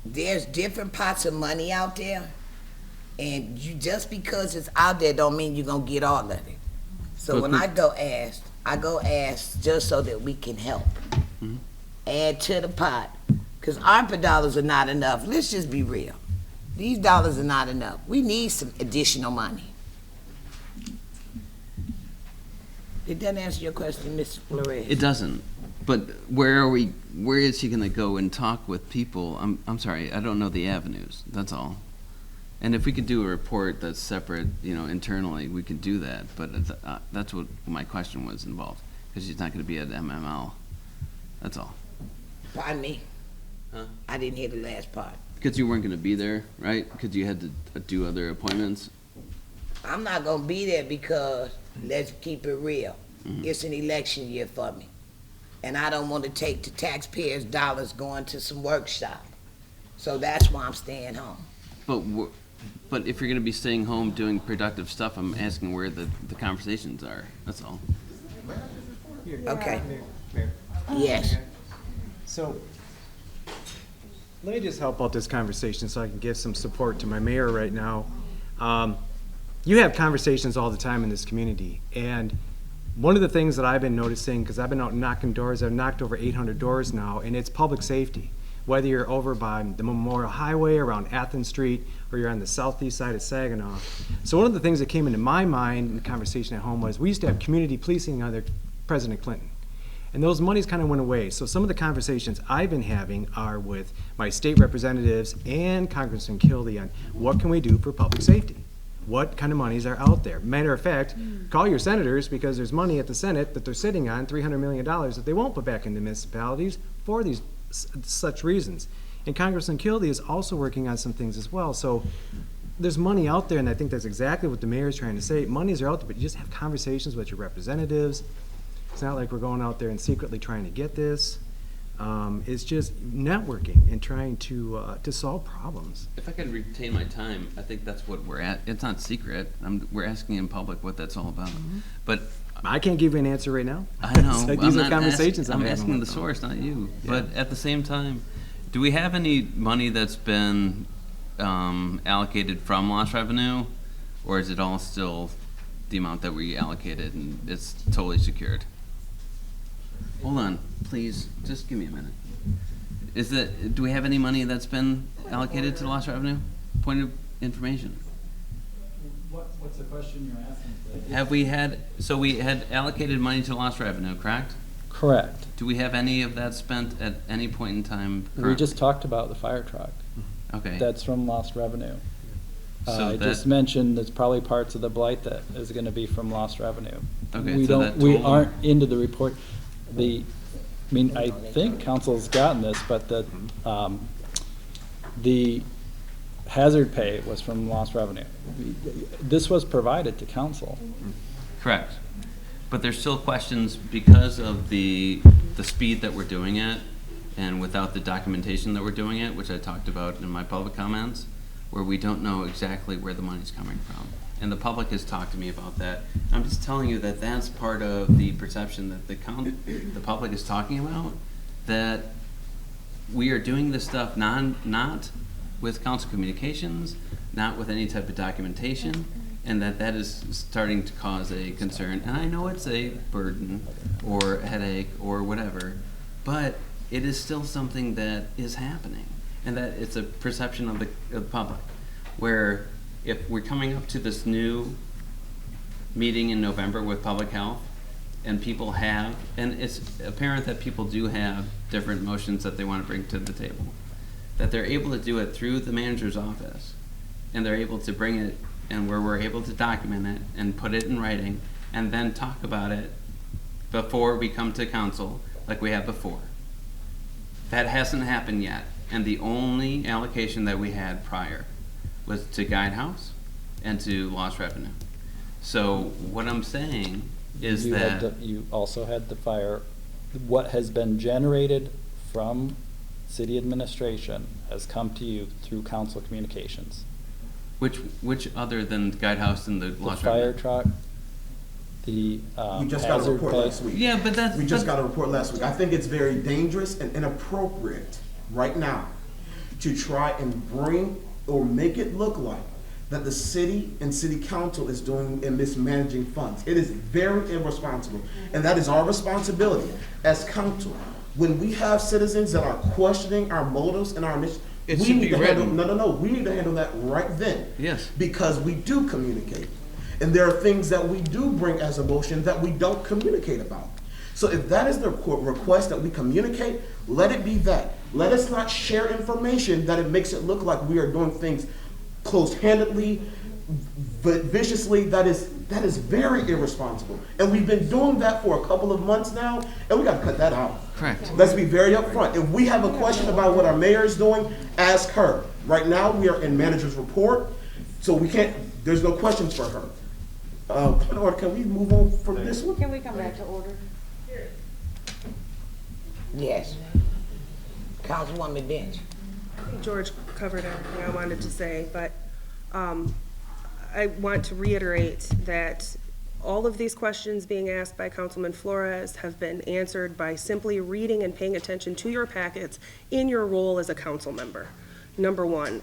There's different pots of money out there, and you just because it's out there don't mean you're gonna get all of it. So when I go ask just so that we can help. Add to the pot. Because ARPA dollars are not enough. Let's just be real. These dollars are not enough. We need some additional money. Did that answer your question, Ms. Flores? It doesn't. But where is he going to go and talk with people? I'm sorry, I don't know the avenues. That's all. And if we could do a report that's separate, internally, we could do that. But that's what my question was involved. Because he's not going to be at MML. That's all. Pardon me? Huh? I didn't hear the last part. Because you weren't going to be there, right? Because you had to do other appointments. I'm not going to be there because, let's keep it real, it's an election year for me. And I don't want to take the taxpayers' dollars going to some workshop. So that's why I'm staying home. But if you're going to be staying home doing productive stuff, I'm asking where the conversations are. That's all. Okay. Mayor. Yes. So, let me just help out this conversation so I can give some support to my mayor right now. You have conversations all the time in this community, and one of the things that I've been noticing, because I've been out knocking doors, I've knocked over 800 doors now, and it's public safety. Whether you're over by the Memorial Highway, around Athens Street, or you're on the southeast side of Saginaw. So one of the things that came into my mind in the conversation at home was we used to have community policing under President Clinton. And those monies kind of went away. So some of the conversations I've been having are with my state representatives and Congressman Kildee on what can we do for public safety? what kind of monies are out there. Matter of fact, call your senators, because there's money at the Senate that they're sitting on, $300 million, that they won't put back into municipalities for these such reasons. And Congressman Kildee is also working on some things as well. So there's money out there, and I think that's exactly what the mayor is trying to say. Monies are out there, but you just have conversations with your representatives. It's not like we're going out there and secretly trying to get this. It's just networking and trying to solve problems. If I could retain my time, I think that's what we're at. It's not secret. We're asking in public what that's all about. But I can't give you an answer right now. I know. These are conversations I'm having asking with the them. source, not you. Yeah. But at the same time, do we have any money that's been allocated from lost revenue, or is it all still the amount that we allocated and it's totally secured? Hold on, please, just give me a minute. Do we have any money that's been allocated to lost revenue? Point of information. What's the question you're asking? Have we had, so we had allocated money to lost revenue, correct? Correct. Do we have any of that spent at any point in time? We just talked about the fire truck. Okay. That's from lost revenue. So I just mentioned there's probably parts of the blight that is gonna be from lost revenue. Okay, We so don't, that we total- aren't into the report. I think council's gotten this, but the hazard pay was from lost revenue. This was provided to council. Correct. But there's still questions because of the speed that we're doing it and without the documentation that we're doing it, which I talked about in my public comments, where we don't know exactly where the money's coming from. And the public has talked to me about that. I'm just telling you that that's part of the perception that the public is talking about, that we are doing this stuff not with council communications, not with any type of documentation, and that is starting to cause a concern. And I know it's a burden or a headache or whatever, but it is still something that is happening, and that it's a perception of the public, where if we're coming up to this new meeting in November with public health, and people have, and it's apparent that people do have different motions that they want to bring to the table, that they're able to do it through the manager's office, and they're able to bring it, and where we're able to document it and put it in writing, and then talk about it before we come to council like we have before. That hasn't happened yet, and the only allocation that we had prior was to Guidehouse and to lost revenue. So what I'm saying is You also had the fire, what has been generated from city administration has come to you through council communications. Which other than Guidehouse and the lost The fire revenue? truck, the We just got a hazard report pay. last week. Yeah, but We just got a report last week. I think it's very dangerous and inappropriate right now to try and bring or make it look like that the city and city council is doing and mismanaging funds. It is very irresponsible, and that is our responsibility as council. When we have citizens that are questioning our motives and our initiatives, It we should need be to handle, written. we need to handle that right then. Yes. Because we do communicate. And there are things that we do bring as a motion that we don't communicate about. So if that is the request that we communicate, let it be that. Let us not share information that it makes it look like we are doing things close-handedly, viciously. That is very irresponsible. And we've been doing that for a couple of months now, and we gotta cut that out. Correct. Let's be very upfront. If we have a question about what our mayor is doing, ask her. Right now, we are in manager's report, so we can't, there's no questions for her. Or can we move on from this one? Can we come back to order? Yes. Councilwoman Bench. George covered everything I wanted to say, but I want to reiterate that all of these questions being asked by Councilman Flores have been answered by simply reading and paying attention to your packets in your role as a council member, number one.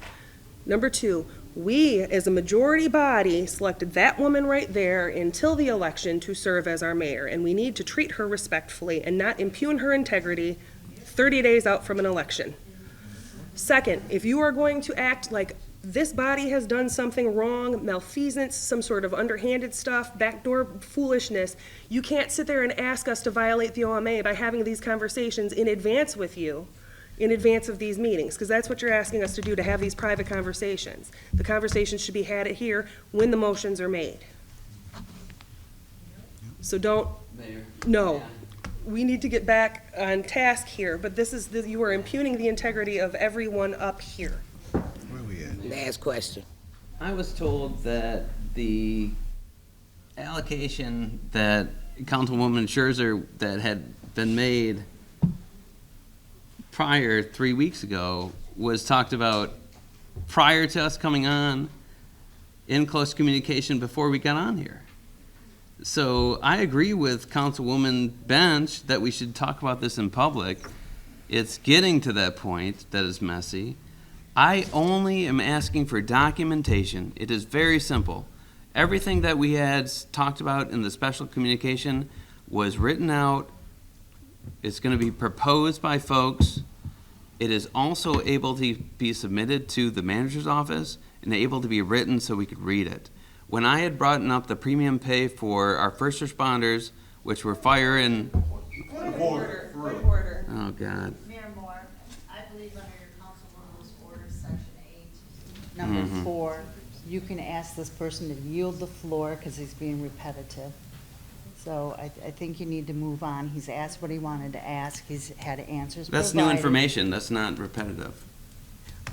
Number two, we, as a majority body, selected that woman right there until the election to serve as our mayor, and we need to treat her respectfully and not impugn her integrity 30 days out from an election. Second, if you are going to act like this body has done something wrong, malfeasance, some sort of underhanded stuff, backdoor foolishness, you can't sit there and ask us to violate the OMA by having these conversations in advance with you in advance of these meetings, because that's what you're asking us to do, to have these private conversations. The conversations should be had here when the motions are made. So don't, no. We need to get back on task here, but you are impugning the integrity of everyone up here. Where we at? Last question. I was told that the allocation that Councilwoman Scherzer that had been made prior 3 weeks ago was talked about prior to us coming on, in close communication before we got on here. So I agree with Councilwoman Bench that we should talk about this in public. It's getting to that point that is messy. I only am asking for documentation. It is very simple. Everything that we had talked about in the special communication was written out. It's going to be proposed by folks. It is also able to be submitted to the manager's office and able to be written so we could read it. When I had brought up the premium pay for our first responders, which were fire and... Order. Oh, God. Mayor Moore, I believe under your councilwoman's order, section 8, number 4, you can ask this person to yield the floor because he's being repetitive. So I think you need to move on. He's asked what he wanted to ask. He's had answers That's provided. new information. That's not repetitive.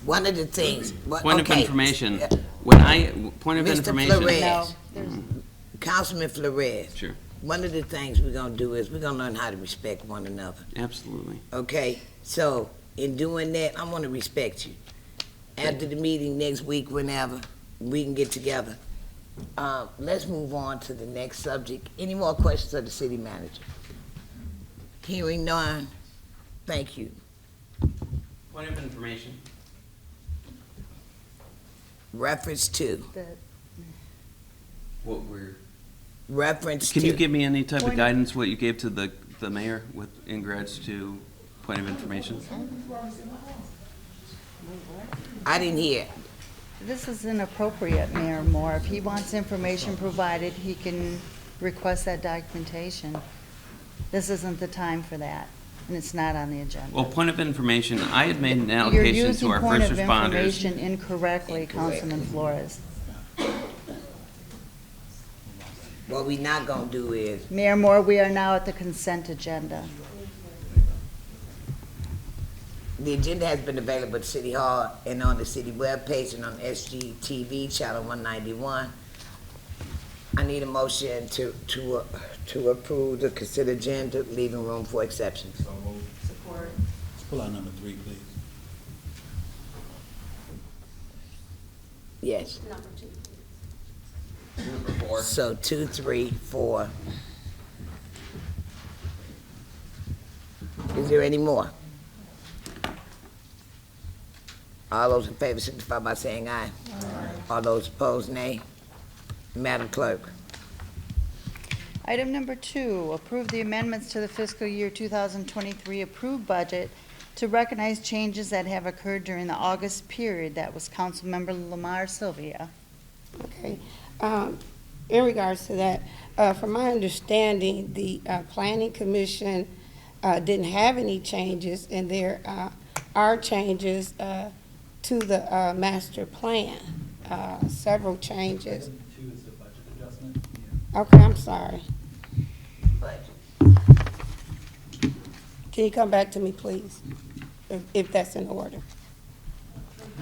One of the things. Point of information. Point of Mr. information. Flores, Councilman Flores. Sure. One of the things we're gonna do is we're gonna learn how to respect one another. Absolutely. Okay, so in doing that, I wanna respect you. After the meeting next week, whenever, we can get together. Let's move on to the next subject. Any more questions of the city manager? Hearing none, thank you. Point of information. Reference to. What we're... Reference to. Can you give me any type of guidance, what you gave to the mayor in regards to point of information? I didn't hear. This is inappropriate, Mayor Moore. If he wants information provided, he can request that documentation. This isn't the time for that, and it's not on the agenda. Well, point of information, I had made an allocation to our first You're using point of responders. information incorrectly, Councilman Flores. What we not gonna do is, Mayor Moore, we are now at the consent agenda. the agenda has been available at City Hall and on the city webpage and on SGTV, channel 191. I need a motion to approve the consent agenda, leaving room for exceptions. Support. Let's pull out number 3, please. Yes. Number 2. Number 4. So 2, 3, 4. Is there any more? All those in favor signify by saying aye. Aye. All those opposed, nay. Madam Clerk. Item number 2, approve the amendments to the fiscal year 2023 approved budget to recognize changes that have occurred during the August period. That was Councilmember Lamar Sylvia. Okay. In regards to that, from my understanding, the Planning Commission didn't have any changes, and there are changes to the master plan, several changes. Item 2 is the budget adjustment. Okay, I'm sorry. Can you come back to me, please, if that's in order?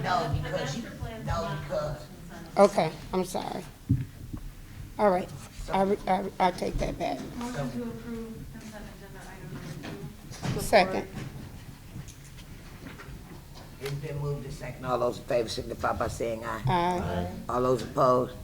No, because Okay, I'm sorry. All right, I take that back. Motion to approve consent agenda item number 2. Second. It's been moved to second. All those in favor signify by saying aye. Aye. All those opposed?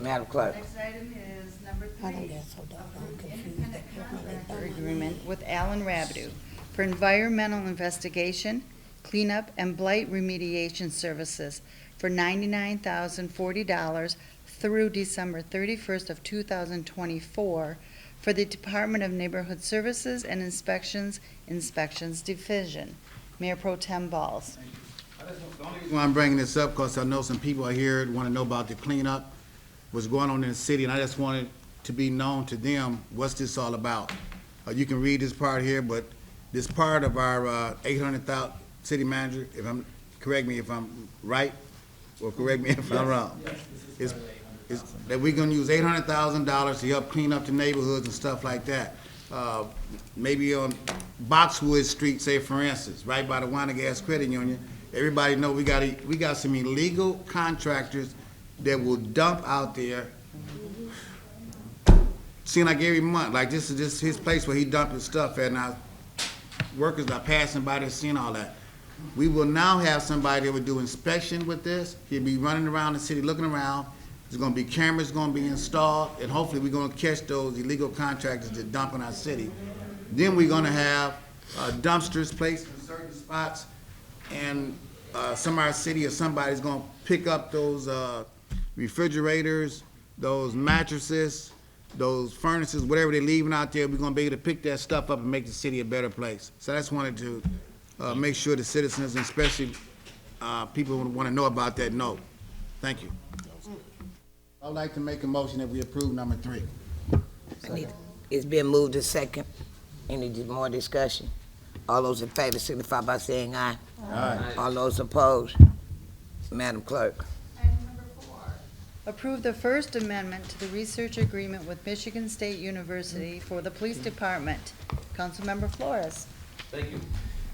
Madam Clerk. Next item is number 3. I don't get so doggone confused. Independent contractor agreement with Alan Rabideau for environmental investigation, cleanup, and blight remediation services for $99,040 through December 31st of 2024 for the Department of Neighborhood Services and Inspections Division. Mayor Pro Tem Balls. The only reason why I'm bringing this up, because I know some people are here want to know about the cleanup, what's going on in the city, and I just wanted to be known to them, what's this all about? You can read this part here, but this part of our 800,000, city manager, correct me if I'm right, or correct me if I'm wrong. Is that we're gonna use $800,000 to help clean up the neighborhoods and stuff like that. Maybe on Boxwood Street, say for instance, right by the Wine and Gas Credit Union, everybody know we got some illegal contractors that will dump out there. Seem like every month, like this is just his place where he dumped his stuff at, and our workers are passing by there seeing all that. We will now have somebody that will do inspection with this. He'll be running around the city looking around. There's gonna be cameras gonna be installed, and hopefully we're gonna catch those illegal contractors that dump in our city. Then we're gonna have dumpsters placed in certain spots, and some of our city or somebody's gonna pick up those refrigerators, those mattresses, those furnaces, whatever they're leaving out there. We're gonna be able to pick that stuff up and make the city a better place. So I just wanted to make sure the citizens, and especially people who want to know about that, know. Thank you. I'd like to make a motion that we approve number 3. It's been moved to second. Any more discussion? All those in favor signify by saying aye. Aye. All those opposed? Madam Clerk. Approve the First Amendment to the research agreement with Michigan State University for the Police Department. Councilmember Flores. Thank you.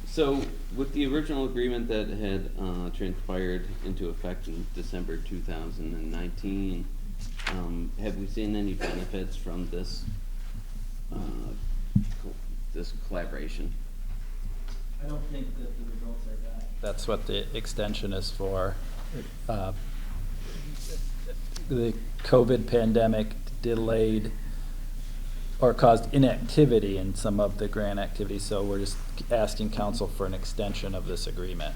So with the original agreement that had transpired into effect in December 2019, have we seen any benefits from this this collaboration? I don't think that the results are bad. That's what the extension is for. The COVID pandemic delayed or caused inactivity in some of the grant activities, so we're just asking council for an extension of this agreement.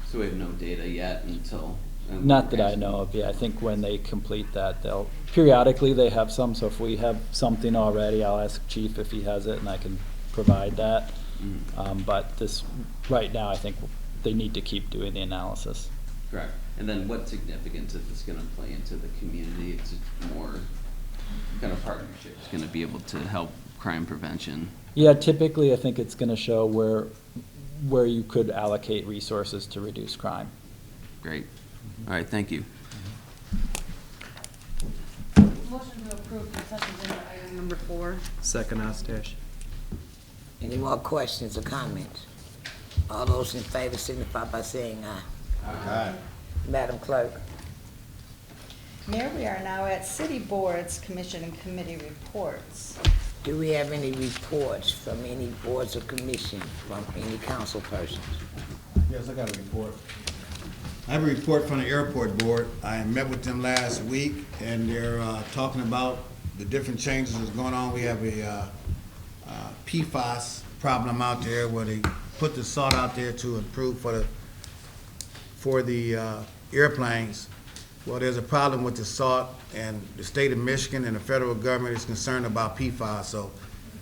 So we have no data yet until... Not that I know of, yeah. I think when they complete that, they'll, periodically they have some, so if we have something already, I'll ask Chief if he has it and I can provide that. But this, right now, I think they need to keep doing the analysis. Correct. And then what significance is this gonna play into the community? It's more kind of partnership. It's gonna be able to help crime prevention. Yeah, typically I think it's gonna show where you could allocate resources to reduce crime. Great. All right, thank you. Motion to approve consent agenda item number 4. Second, Ostash. Any more questions or comments? All those in favor signify by saying aye. Aye. Madam Clerk. Mayor, we are now at city boards, commission, and committee reports. Do we have any reports from any boards or commission, from any council persons? Yes, I got a report. I have a report from the airport board. I met with them last week, and they're talking about the different changes that's going on. We have a PFAS problem out there where they put the salt out there to improve for the airplanes. Well, there's a problem with the salt, and the state of Michigan and the federal government is concerned about PFAS. So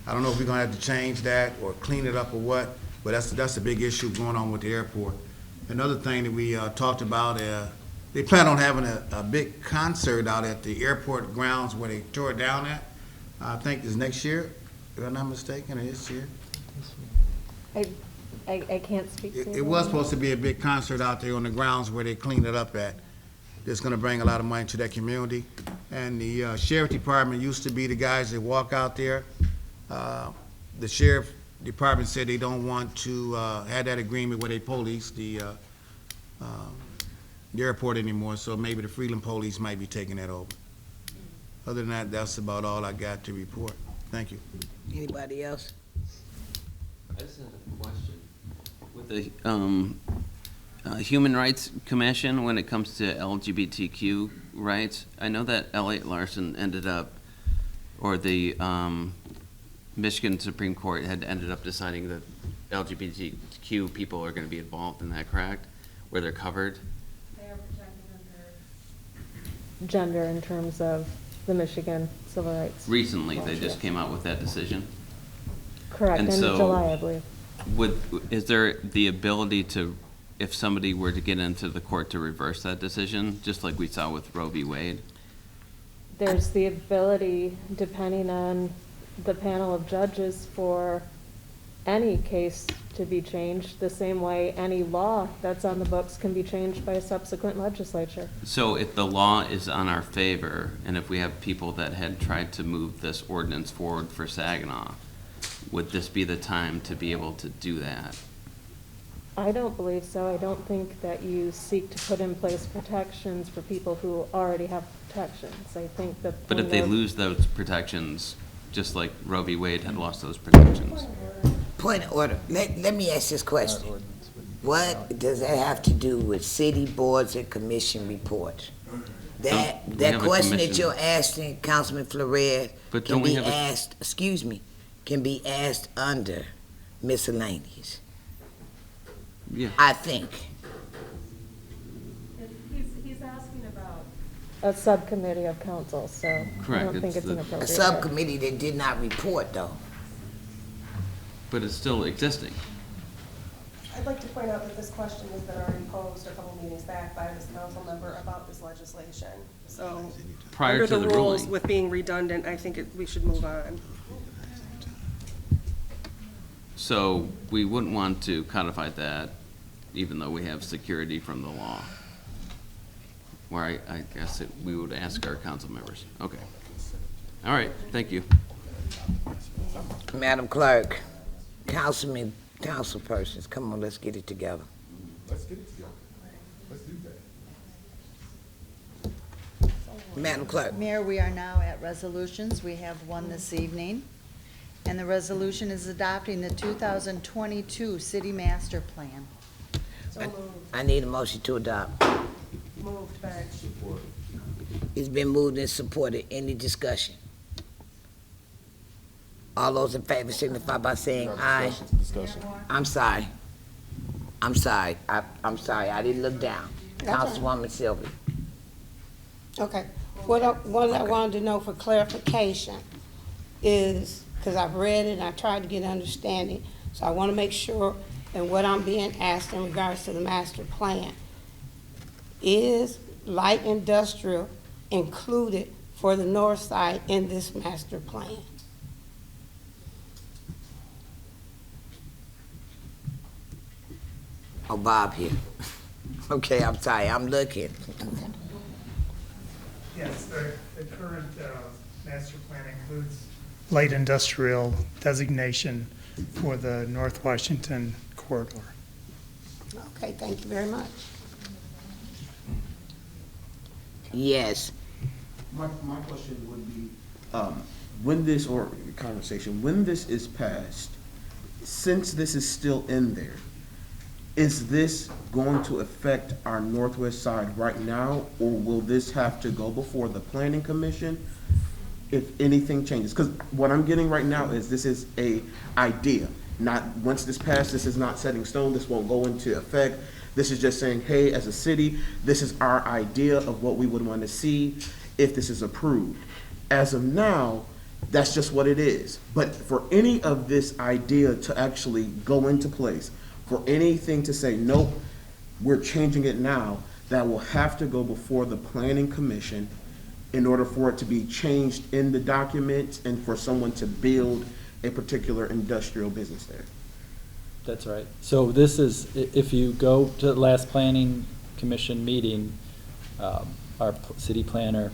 I don't know if we're gonna have to change that or clean it up or what, but that's a big issue going on with the airport. Another thing that we talked about, they plan on having a big concert out at the airport grounds where they tore it down at. I think it's next year, if I'm not mistaken, or this year. I can't speak to It was supposed to be a big concert out there on the grounds where they cleaned it up at. That's gonna bring a lot of money to that community. And the sheriff department used to be the guys that walk out there. The sheriff department said they don't want to have that agreement where they police the airport anymore, so maybe the Freeland police might be taking that over. Other than that, that's about all I got to report. Thank you. Anybody else? I just have a question. With the Human Rights Commission, when it comes to LGBTQ rights, I know that Elliot Larson ended up, or the Michigan Supreme Court had ended up deciding that LGBTQ people are going to be involved in that, correct? Where they're covered? They are protected under gender in terms of the Michigan Civil Rights. Recently, they just came out with that decision. Correct, And in so July, I believe. Is there the ability to, if somebody were to get into the court, to reverse that decision, just like we saw with Roe v. Wade? There's the ability, depending on the panel of judges, for any case to be changed, the same way any law that's on the books can be changed by a subsequent legislature. So if the law is on our favor, and if we have people that had tried to move this ordinance forward for Saginaw, would this be the time to be able to do that? I don't believe so. I don't think that you seek to put in place protections for people who already have protections. I think that. But if they lose those protections, just like Roe v. Wade had lost those protections. Point of order. Let me ask this question. What does that have to do with city boards and commission reports? That question that you're asking, Councilman Flores, can be asked, excuse me, can be asked under miscellaneous. Yeah. I think. He's asking about a subcommittee of council, so I don't think it's inappropriate. A subcommittee that did not report, though. But it's still existing. I'd like to point out that this question has been already posed a couple meetings back by this council member about this legislation. So, Prior to the under the rules, ruling. with being redundant, I think we should move on. So we wouldn't want to codify that, even though we have security from the law. Where I guess we would ask our council members. Okay. All right, thank you. Madam Clerk, councilmen, councilpersons, come on, let's get it together. Let's get it together. Let's do that. Madam Clerk. Mayor, we are now at resolutions. We have one this evening. And the resolution is adopting the 2022 City Master Plan. I need a motion to adopt. Moved back. Support. It's been moved and supported. Any discussion? All those in favor signify by saying aye. Discussion. I'm sorry. I'm sorry. I'm sorry. I didn't look down. That's Councilwoman Sylvia. Okay. What I wanted to know for clarification is, because I've read it and I tried to get understanding, so I want to make sure in what I'm being asked in regards to the master plan. Is light industrial included for the north side in this master plan? Oh, Bob here. Okay, I'm sorry. I'm looking. Yes, the current master plan includes light industrial designation for the North Washington corridor. Okay, thank you very much. Yes. My question would be, when this, or conversation, when this is passed, since this is still in there, is this going to affect our northwest side right now, or will this have to go before the planning commission if anything changes? Because what I'm getting right now is this is a idea. Not, once this passed, this is not set in stone, this won't go into effect. This is just saying, hey, as a city, this is our idea of what we would want to see if this is approved. As of now, that's just what it is. But for any of this idea to actually go into place, for anything to say, nope, we're changing it now, that will have to go before the planning commission in order for it to be changed in the document and for someone to build a particular industrial business there. That's right. So this is, if you go to the last planning commission meeting, our city planner,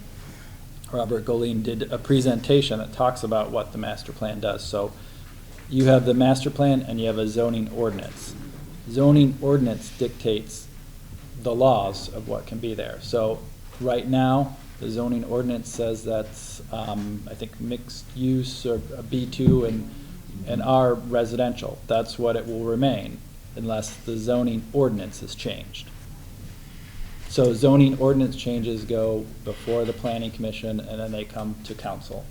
Robert Golin, did a presentation that talks about what the master plan does. So you have the master plan and you have a zoning ordinance. Zoning ordinance dictates the laws of what can be there. So right now, the zoning ordinance says that's, I think, mixed use or B2 and R residential. That's what it will remain unless the zoning ordinance is changed. So zoning ordinance changes go before the planning commission and then they come to council.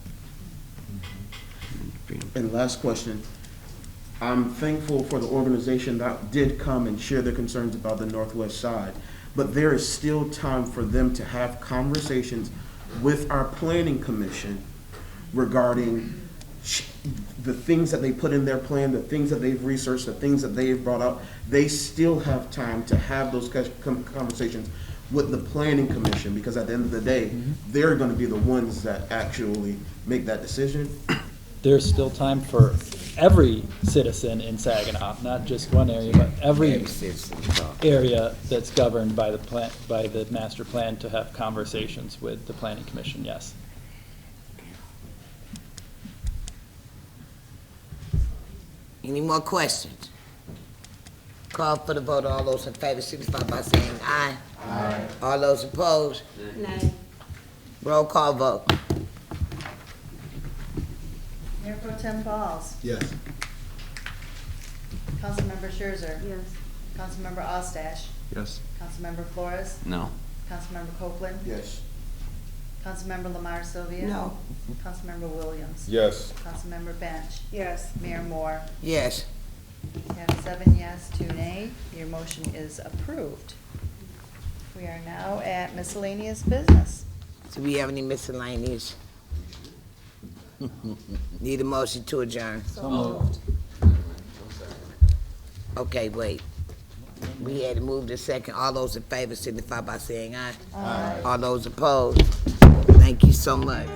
And last question, I'm thankful for the organization that did come and share their concerns about the northwest side, but there is still time for them to have conversations with our planning commission regarding the things that they put in their plan, the things that they've researched, the things that they've brought up. They still have time to have those conversations with the planning commission, because at the end of the day, they're going to be the ones that actually make that decision. There's still time for every citizen in Saginaw, not just one area, but every area that's governed by the plan, by the master plan, to have conversations with the planning commission, yes. Any more questions? Call for the vote. All those in favor signify by saying aye. Aye. All those opposed? Nay. Roll call vote. Mayor Pro Tem Balls. Yes. Councilmember Scherzer. Yes. Councilmember Ostache. Yes. Councilmember Flores. No. Councilmember Copeland. Yes. Councilmember Lamar Sylvia. No. Councilmember Williams. Yes. Councilmember Bench. Yes. Mayor Moore. Yes. You have 7 yes, 2 nay. Your motion is approved. We are now at miscellaneous business. Do we have any miscellaneous? Need a motion to adjourn. So moved. Okay, wait. We had to move to second. All those in favor signify by saying aye. Aye. All those opposed? Thank you so much.